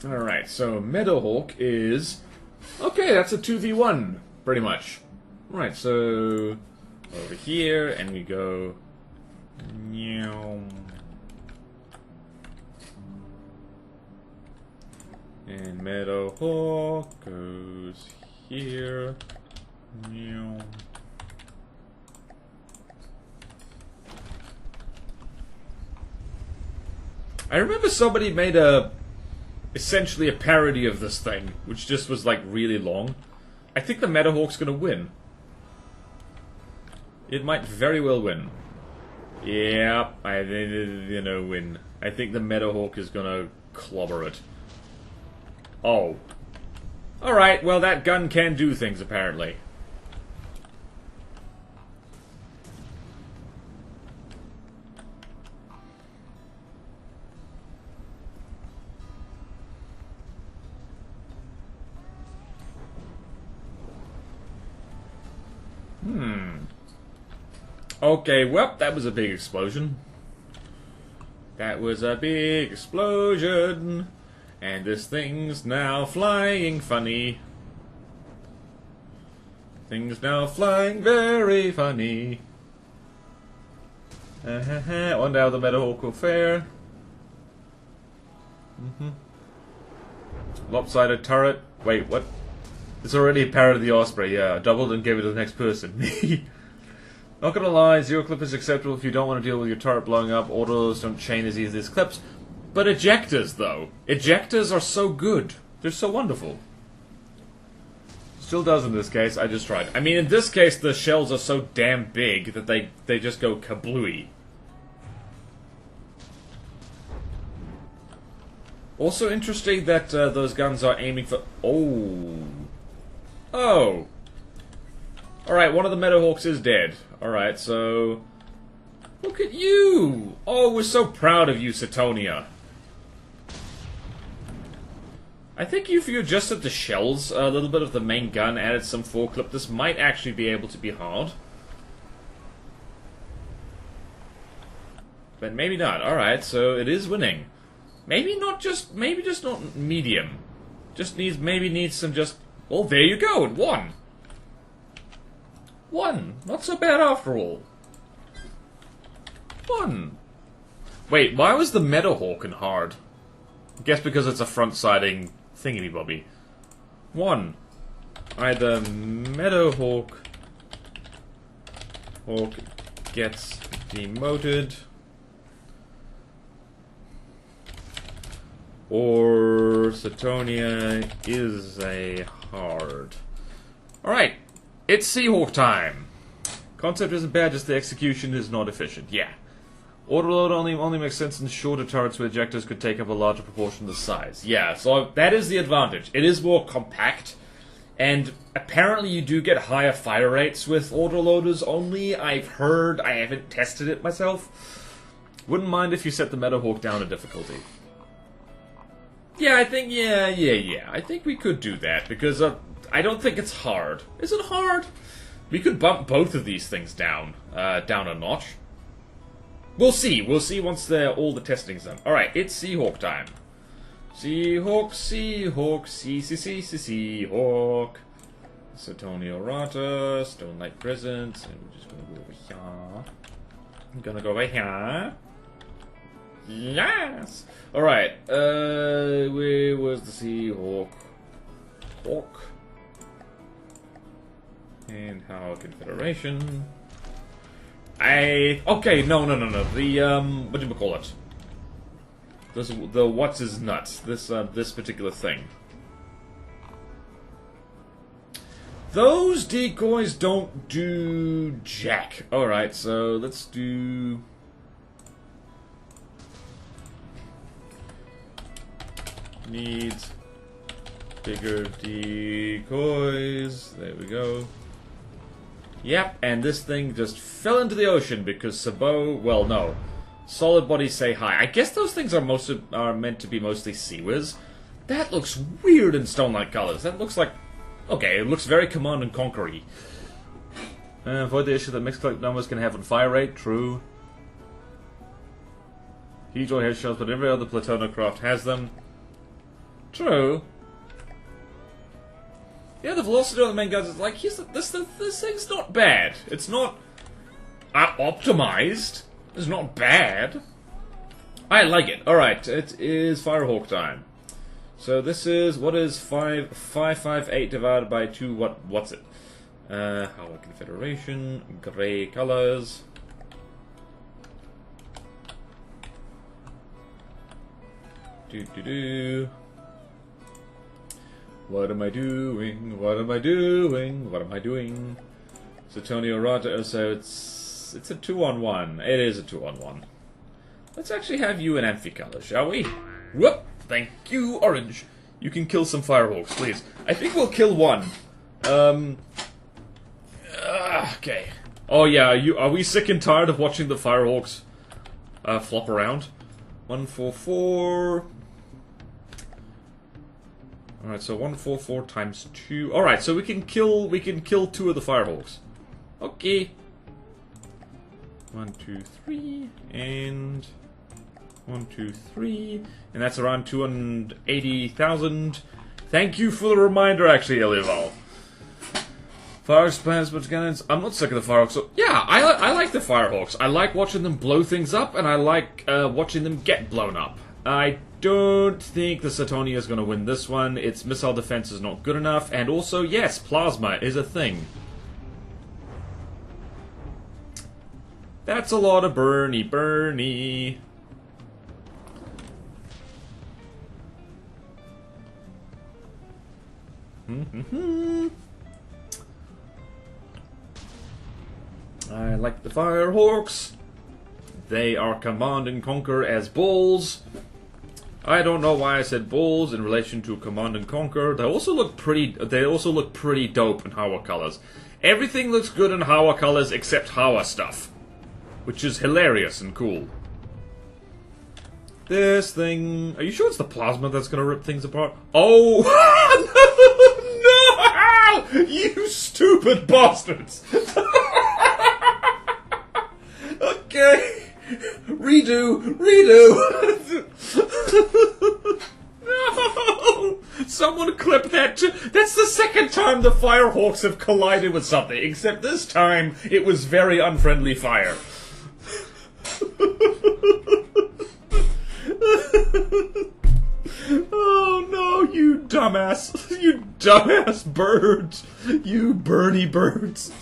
Alright, so Meadowhawk is... Okay, that's a 2v1, pretty much. Right, so... Over here, and we go... And Meadowhawk goes here... I remember somebody made essentially a parody of this thing, which just was like really long. I think the Meadowhawk's gonna win. It might very well win. Yeah, win. I think the Meadowhawk is gonna clobber it. Oh. Alright, well that gun can do things apparently. Okay, well, that was a big explosion. That was a big explosion. And this thing's now flying funny. Thing's now flying very funny. On down the Meadowhawk will fare. Lopsided turret. Wait, what? It's already a parrot of the Osprey, yeah. I doubled and gave it to the next person. Not gonna lie, zero clip is acceptable if you don't want to deal with your turret blowing up. Autos don't chain as easy as clips. But ejectors, though. Ejectors are so good. They're so wonderful. Still does in this case, I just tried. I mean, in this case, the shells are so damn big that they just go kablooey. Also interesting that those guns are aiming for... Oh. Oh. Alright, one of the Meadowhawks is dead. Alright, so... Look at you! Oh, we're so proud of you, Setonia. I think if you adjusted the shells a little bit of the main gun, added some foreclip, this might actually be able to be hard. But maybe not. Alright, so it is winning. Maybe just not medium. Maybe needs some just... Well, there you go, it won! One! Not so bad after all. One! Wait, why was the Meadowhawk in hard? I guess because it's a front-siding thingy-bobby. One. Either Meadowhawk... Hawk gets demoted... Or Setonia is a hard. Alright, it's Seahawk time. Concept isn't bad, just the execution is not efficient. Yeah. Autoload only makes sense in shorter turrets where ejectors could take up a larger proportion of the size. Yeah, so that is the advantage. It is more compact, and apparently you do get higher fire rates with autoloaders only. I've heard, I haven't tested it myself. Wouldn't mind if you set the Meadowhawk down to difficulty. Yeah, I think, yeah. I think we could do that, because I don't think it's hard. Is it hard? We could bump both of these things down a notch. We'll see once all the testing's done. Alright, it's Seahawk time. Seahawk, Seahawk. Setonia Rata, Stone Light Presence, and we're just gonna go over here. I'm gonna go over here. Yes! Alright, where was the Seahawk? Hawk. And Haugen Federation. Okay, no. The, whatchamacallit? The what's his nuts? This particular thing. Those decoys don't do jack. Alright, so let's do... Needs bigger decoys. There we go. Yep, and this thing just fell into the ocean because Sabot... Well, no. Solid bodies say hi. I guess those things are meant to be mostly Seawiz. That looks weird in Stone-like colors. That looks like... Okay, it looks very Command and Conquer-y. Avoid the issue that mixed click numbers can have on fire rate. True. Heat-Joy has shells, but every other Platono-craft has them. True. Yeah, the velocity on the main guns is like, this thing's not bad. It's not optimized. It's not bad. I like it. Alright, it is Firehawk time. So this is, what is 558 divided by 2, what's it? Howard Confederation, grey colors. What am I doing? What am I doing? What am I doing? Setonia Rata, so it's a 2-on-1. It is a 2-on-1. Let's actually have you in Amphicolor, shall we? Whoop! Thank you, Orange. You can kill some Firehawks, please. I think we'll kill one. Okay. Oh yeah, are we sick and tired of watching the Firehawks flop around? 144... Alright, so 144 times 2. Alright, so we can kill 2 of the Firehawks. Okay. 1, 2, 3, and 1, 2, 3, and that's around 280,000. Thank you for the reminder, actually, Elival. Firehawks, plans, but cannons. I'm not sick of the Firehawks. So yeah, I like the Firehawks. I like watching them blow things up, and I like watching them get blown up. I don't think the Setonia is going to win this one. Its missile defense is not good enough, and also, yes, plasma is a thing. That's a lot of Bernie. I like the Firehawks. They are Command and Conquer as bulls. I don't know why I said bulls in relation to Command and Conquer. They also look pretty dope in Hawa colors. Everything looks good in Hawa colors except Hawa stuff, which is hilarious and cool. This thing... Are you sure it's the plasma that's gonna rip things apart? Oh! No! You stupid bastards! Okay. Redo! No! Someone clip that too. That's the second time the Firehawks have collided with something, except this time it was very unfriendly fire. Oh no, you dumbass. You dumbass birds. You Bernie birds.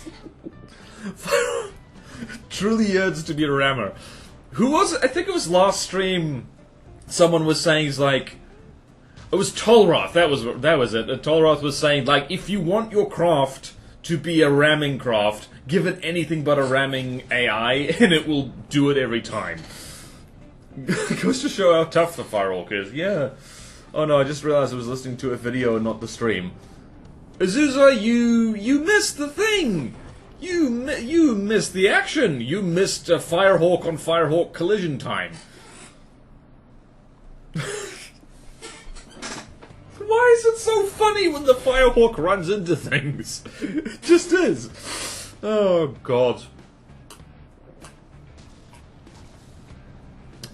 Truly yearns to be a rammer. Who was it? I think it was last stream. Someone was saying, he's like, it was Tolroth. That was it. And Tolroth was saying, like, if you want your craft to be a ramming craft, give it anything but a ramming AI, and it will do it every time. Goes to show how tough the Firehawk is. Yeah. Oh no, I just realized I was listening to a video and not the stream. Azusa, you missed the thing. You missed the action! You missed a Firehawk on Firehawk collision time. Why is it so funny when the Firehawk runs into things? It just is. Oh, God.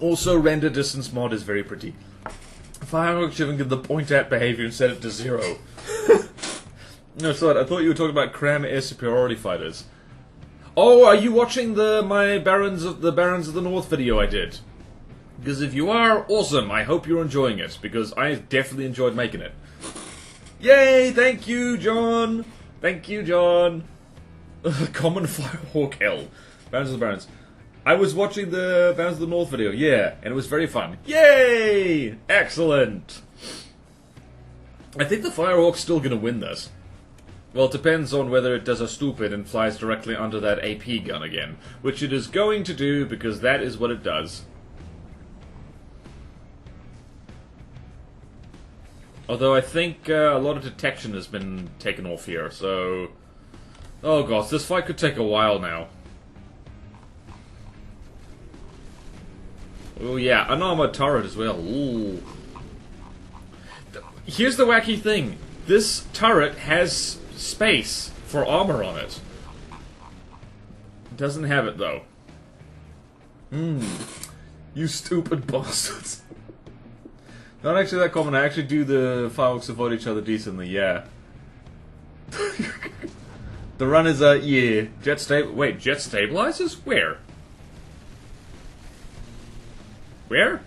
Also, render distance mod is very pretty. Firehawk shouldn't give the point at behavior and set it to 0. No, sorry, I thought you were talking about Cram Air Superiority Fighters. Oh, are you watching the Barons of the North video I did? Because if you are, awesome. I hope you're enjoying it, because I definitely enjoyed making it. Yay! Thank you, John! Thank you, John! Common Firehawk L. Barons of the Barons. I was watching the Barons of the North video, yeah, and it was very fun. Yay! Excellent! I think the Firehawk's still gonna win this. Well, it depends on whether it does a stupid and flies directly under that AP gun again. Which it is going to do, because that is what it does. Although I think a lot of detection has been taken off here, so... Oh gosh, this fight could take a while now. Oh yeah, an armored turret as well. Ooh. Here's the wacky thing. This turret has space for armor on it. Doesn't have it though. You stupid bastards. Not actually that common. I actually do the Firehawks avoid each other decently, yeah. The run is yeah. Jet stabilizers? Where? Where?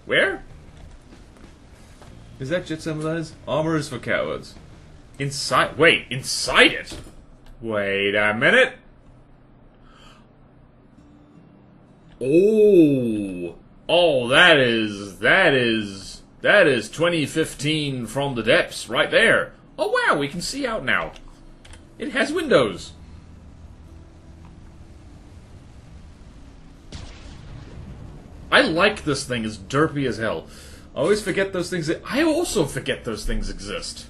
Where? Is that jet stabilizers? Armor is for cowards. Inside? Wait, inside it? Wait a minute. Oh, that is 2015 from the depths right there. Oh wow, we can see out now. It has windows. I like this thing. It's derpy as hell. I always forget those things. I also forget those things exist.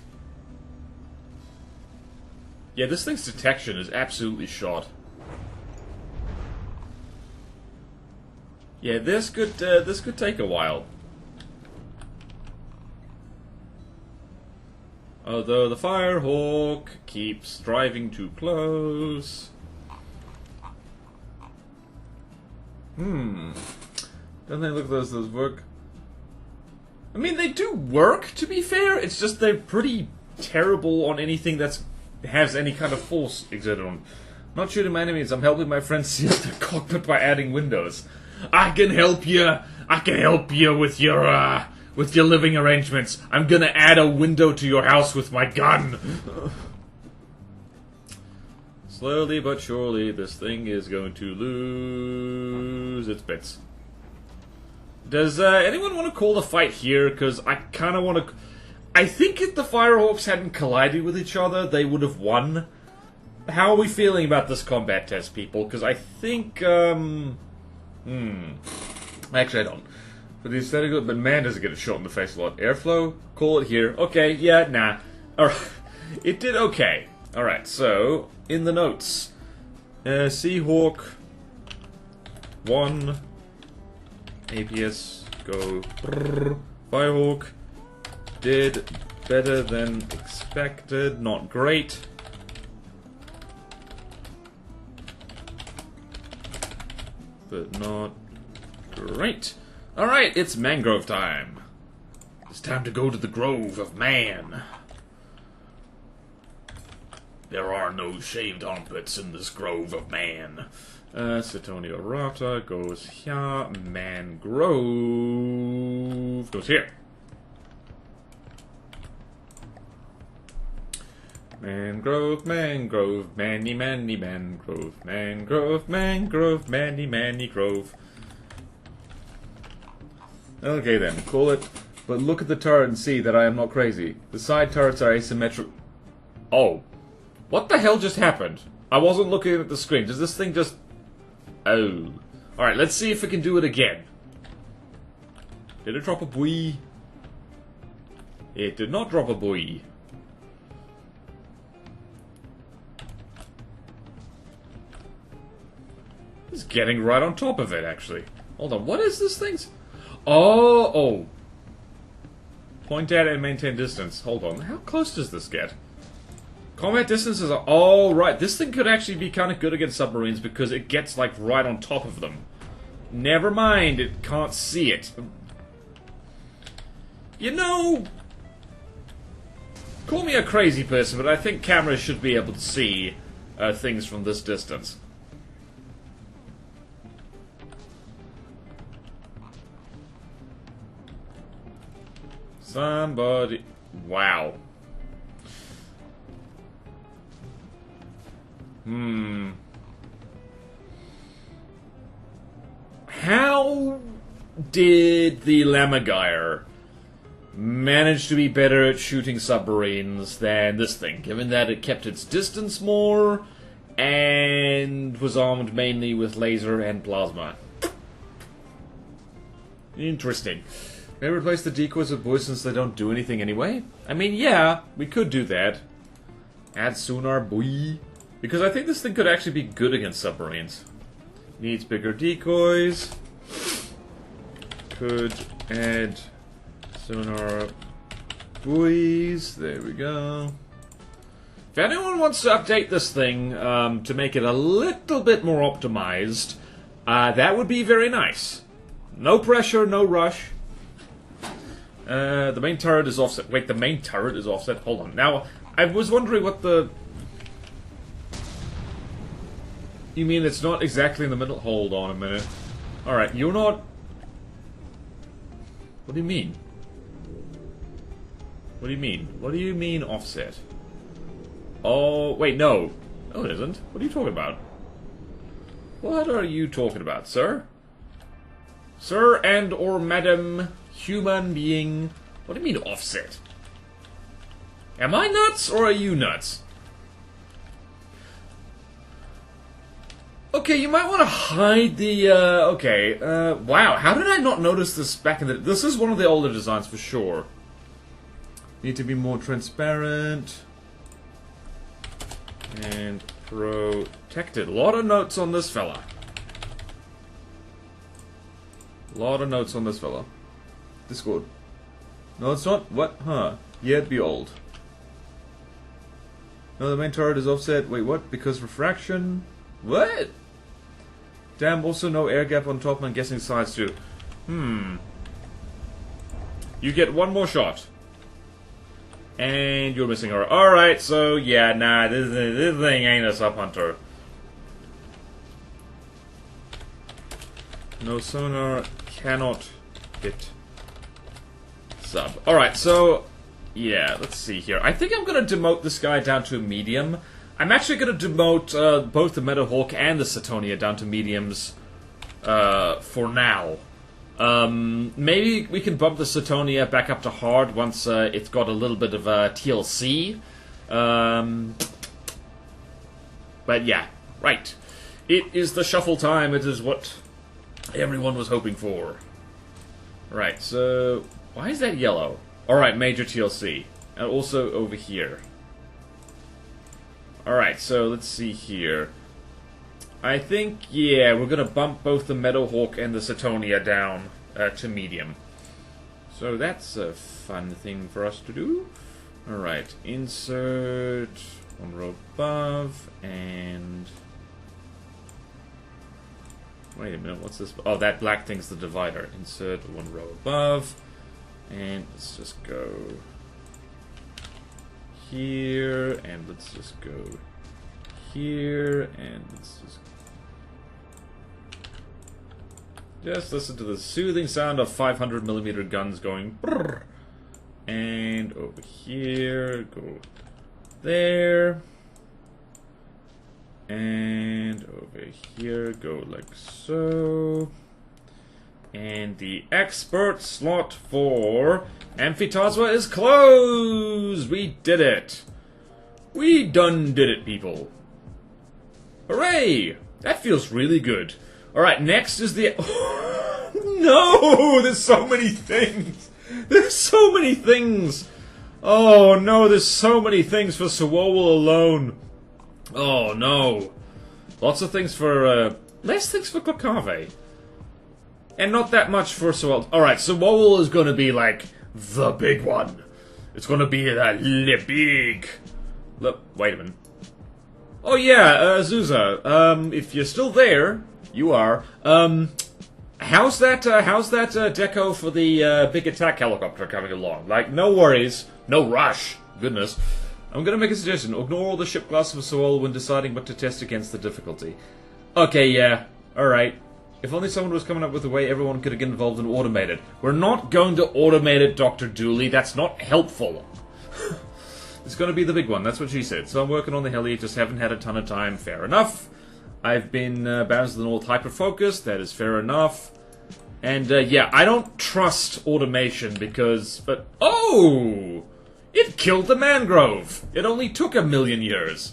Yeah, this thing's detection is absolutely shot. Yeah, this could take a while. Although the Firehawk keeps driving too close. Don't they look at those work? I mean, they do work, to be fair. It's just they're pretty terrible on anything that's has any kind of force exerted on. Not shooting my enemies, I'm helping my friends seal the cockpit by adding windows. I can help you. I can help you with your living arrangements. I'm gonna add a window to your house with my gun. Slowly but surely, this thing is going to lose its bits. Does anyone want to call the fight here? Because I kind of want to... I think if the Firehawks hadn't collided with each other, they would have won. How are we feeling about this combat test, people? Because I think, Actually, I don't. For the aesthetic, but man, does it get a shot in the face a lot. Airflow? Call it here. Okay, yeah, nah. Alright. It did okay. Alright, so, in the notes. Seahawk. 1. APS. Go. Brrr. Firehawk. Did better than expected. Not great. But not great. Alright, it's mangrove time. It's time to go to the grove of man. There are no shaved armpits in this grove of man. Cetonio Rata goes here. Mangrove goes here. Mangrove, mangrove, manny, manny, mangrove, mangrove, mangrove, manny, manny, grove. Okay then, call it. But look at the turret and see that I am not crazy. The side turrets are asymmetric. Oh. What the hell just happened? I wasn't looking at the screen. Does this thing just... Oh. Alright, let's see if it can do it again. Did it drop a buoy? It did not drop a buoy. It's getting right on top of it, actually. Hold on, what is this thing's... Oh! Point at and maintain distance. Hold on, how close does this get? Combat distances are... Oh, right. This thing could actually be kind of good against submarines because it gets, like, right on top of them. Never mind, it can't see it. You know... Call me a crazy person, but I think cameras should be able to see things from this distance. Somebody... Wow. How did the Lammergeier manage to be better at shooting submarines than this thing, given that it kept its distance more and was armed mainly with laser and plasma? Interesting. Maybe replace the decoys with buoys since they don't do anything anyway? I mean, yeah, we could do that. Add sonar buoy. Because I think this thing could actually be good against submarines. Needs bigger decoys. Could add sonar buoys. There we go. If anyone wants to update this thing to make it a little bit more optimized, that would be very nice. No pressure, no rush. The main turret is offset. Wait, the main turret is offset? Hold on. Now, I was wondering what the... You mean it's not exactly in the middle? Hold on a minute. Alright, you're not... What do you mean? What do you mean? What do you mean offset? Oh, wait, no. No, it isn't. What are you talking about? What are you talking about, sir? Sir and or madam, human being. What do you mean offset? Am I nuts or are you nuts? Okay, you might want to hide the, wow, how did I not notice this back in the... This is one of the older designs for sure. Need to be more transparent. And protected. A lot of notes on this fella. A lot of notes on this fella. Discord. No, it's not. What? Huh. Yeah, it'd be old. No, the main turret is offset. Wait, what? Because refraction? What? Damn, also no air gap on top, I'm guessing size too. You get one more shot. And you're missing her. Alright, so yeah, nah, this thing ain't a sub hunter. No sonar, cannot hit sub. Alright, so yeah, let's see here. I think I'm gonna demote this guy down to a medium. I'm actually going to demote both the Meadowhawk and the Satonia down to mediums for now. Maybe we can bump the Satonia back up to hard once it's got a little bit of TLC. But yeah, right. It is the shuffle time. It is what everyone was hoping for. Right, so why is that yellow? Alright, major TLC. And also over here. Alright, so let's see here. I think, yeah, we're going to bump both the Meadowhawk and the Satonia down to medium. So that's a fun thing for us to do. Alright, insert one row above, and... Wait a minute, what's this? Oh, that black thing's the divider. Insert one row above, and let's just go here, and let's just go here, and let's just listen to the soothing sound of 500mm guns going brrr. And over here, go there, and over here, go like so. And the expert slot for Amphitasma is closed! We did it! We done did it, people. Hooray! That feels really good. Alright, next is the... No! There's so many things! There's so many things! Oh no, there's so many things for Sewol alone. Oh no. Lots of things for, less things for Kokave. And not that much for Sewol. Alright, Sewol is gonna be like the big one. It's gonna be that big. Wait a minute. Oh yeah, Azusa. If you're still there, you are. How's that deco for the big attack helicopter coming along? Like, no worries, no rush. Goodness. I'm gonna make a suggestion. Ignore all the ship classes of Sewol when deciding what to test against the difficulty. Okay, yeah. Alright. If only someone was coming up with a way everyone could get involved and automate it. We're not going to automate it, Dr. Dooley. That's not helpful. It's going to be the big one. That's what she said. So I'm working on the heli. Just haven't had a ton of time. Fair enough. I've been Bounds of the North hyper-focused. That is fair enough. And, yeah, I don't trust automation because... But, oh! It killed the mangrove! It only took 1,000,000 years.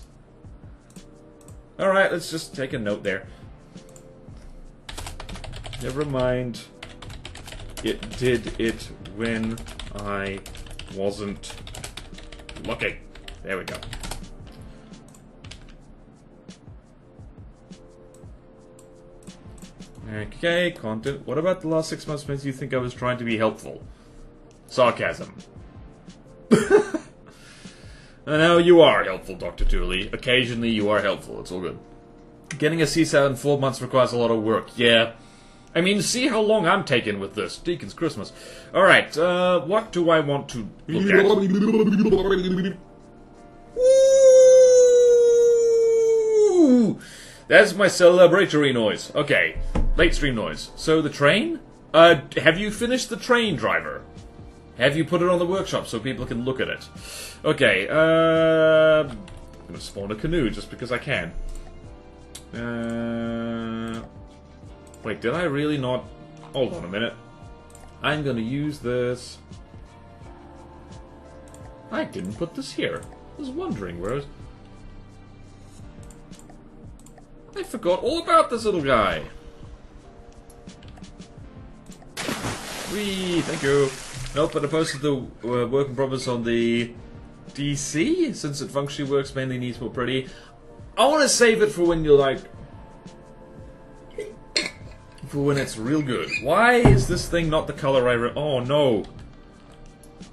Alright, let's just take a note there. Never mind. It did it when I wasn't looking. There we go. Okay, content. What about the last 6 months makes you think I was trying to be helpful? Sarcasm. I know you are helpful, Dr. Dooley. Occasionally you are helpful. It's all good. Getting a CSAT in 4 months requires a lot of work. Yeah. I mean, see how long I'm taking with this. Deacon's Christmas. Alright, what do I want to look at? Ooh! That's my celebratory noise. Okay, late stream noise. So the train? Have you finished the train, driver? Have you put it on the workshop so people can look at it? Okay, I'm gonna spawn a canoe just because I can. Wait, did I really not... Hold on a minute. I'm gonna use this... I didn't put this here. I was wondering where it was... I forgot all about this little guy. Whee! Thank you. Nope, but I posted the work in progress on the DC, since it functionally works, mainly needs more pretty. I want to save it for when you're like... For when it's real good. Why is this thing not the color I... Oh no.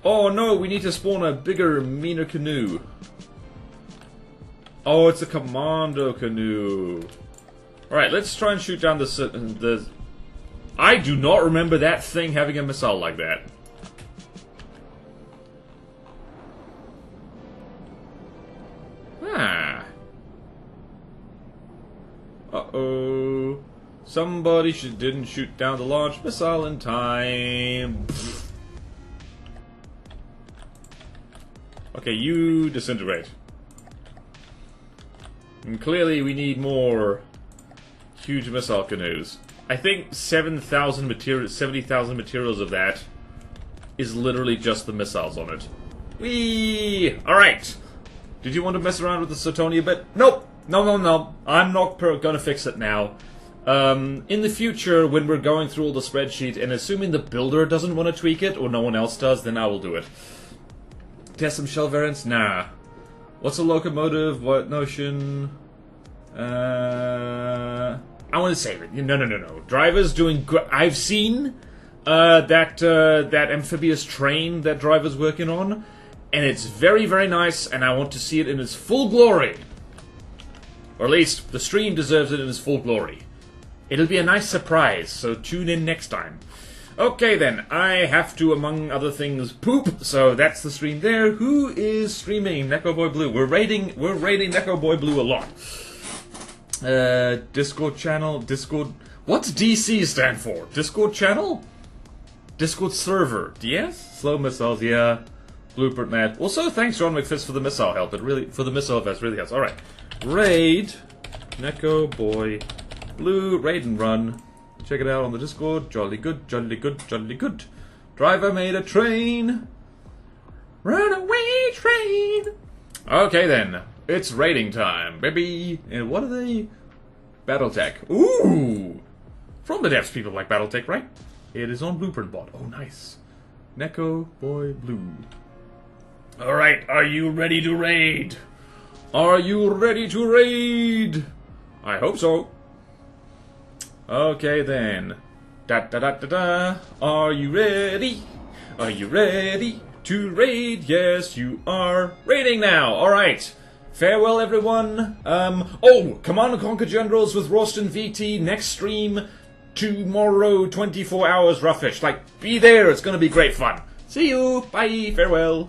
Oh no, we need to spawn a bigger, meaner canoe. Oh, it's a commando canoe. Alright, let's try and shoot down the... I do not remember that thing having a missile like that. Ah. Uh-oh. Somebody didn't shoot down the launch missile in time. Okay, you disintegrate. And clearly we need more huge missile canoes. I think 70,000 materials of that is literally just the missiles on it. Whee! Alright. Did you want to mess around with the Satonia a bit? Nope. No. I'm not gonna fix it now. In the future, when we're going through all the spreadsheet, and assuming the builder doesn't want to tweak it, or no one else does, then I will do it. Test some shell variants? Nah. What's a locomotive? What notion? I want to save it. No. Driver's doing I've seen that amphibious train that Driver's working on, and it's very, very nice, and I want to see it in its full glory. Or at least, the stream deserves it in its full glory. It'll be a nice surprise, so tune in next time. Okay then, I have to, among other things, poop, so that's the stream there. Who is streaming Neko Boy Blue? We're rating Neko Boy Blue a lot. Discord channel, Discord... What's DC stand for? Discord channel? Discord server. DS? Slow missiles, yeah. Blueprint net. Also, thanks John McFist for the missile help. It really, for the missile vest, really helps. Alright. Raid Neko Boy Blue, raid and run. Check it out on the Discord. Jolly good, jolly good, jolly good. Driver made a train. Runaway train. Okay then. It's raiding time, baby. And what are they? Battletech. Ooh! From the devs, people like Battletech, right? It is on Blueprint Bot. Oh, nice. Neko Boy Blue. Alright, are you ready to raid? Are you ready to raid? I hope so. Okay then. Da. Are you ready? Are you ready to raid? Yes, you are. Raiding now. Alright. Farewell, everyone. Command and Conquer Generals with Ralston VT next stream tomorrow, 24 hours roughish. Like, be there. It's gonna be great fun. See you. Bye. Farewell.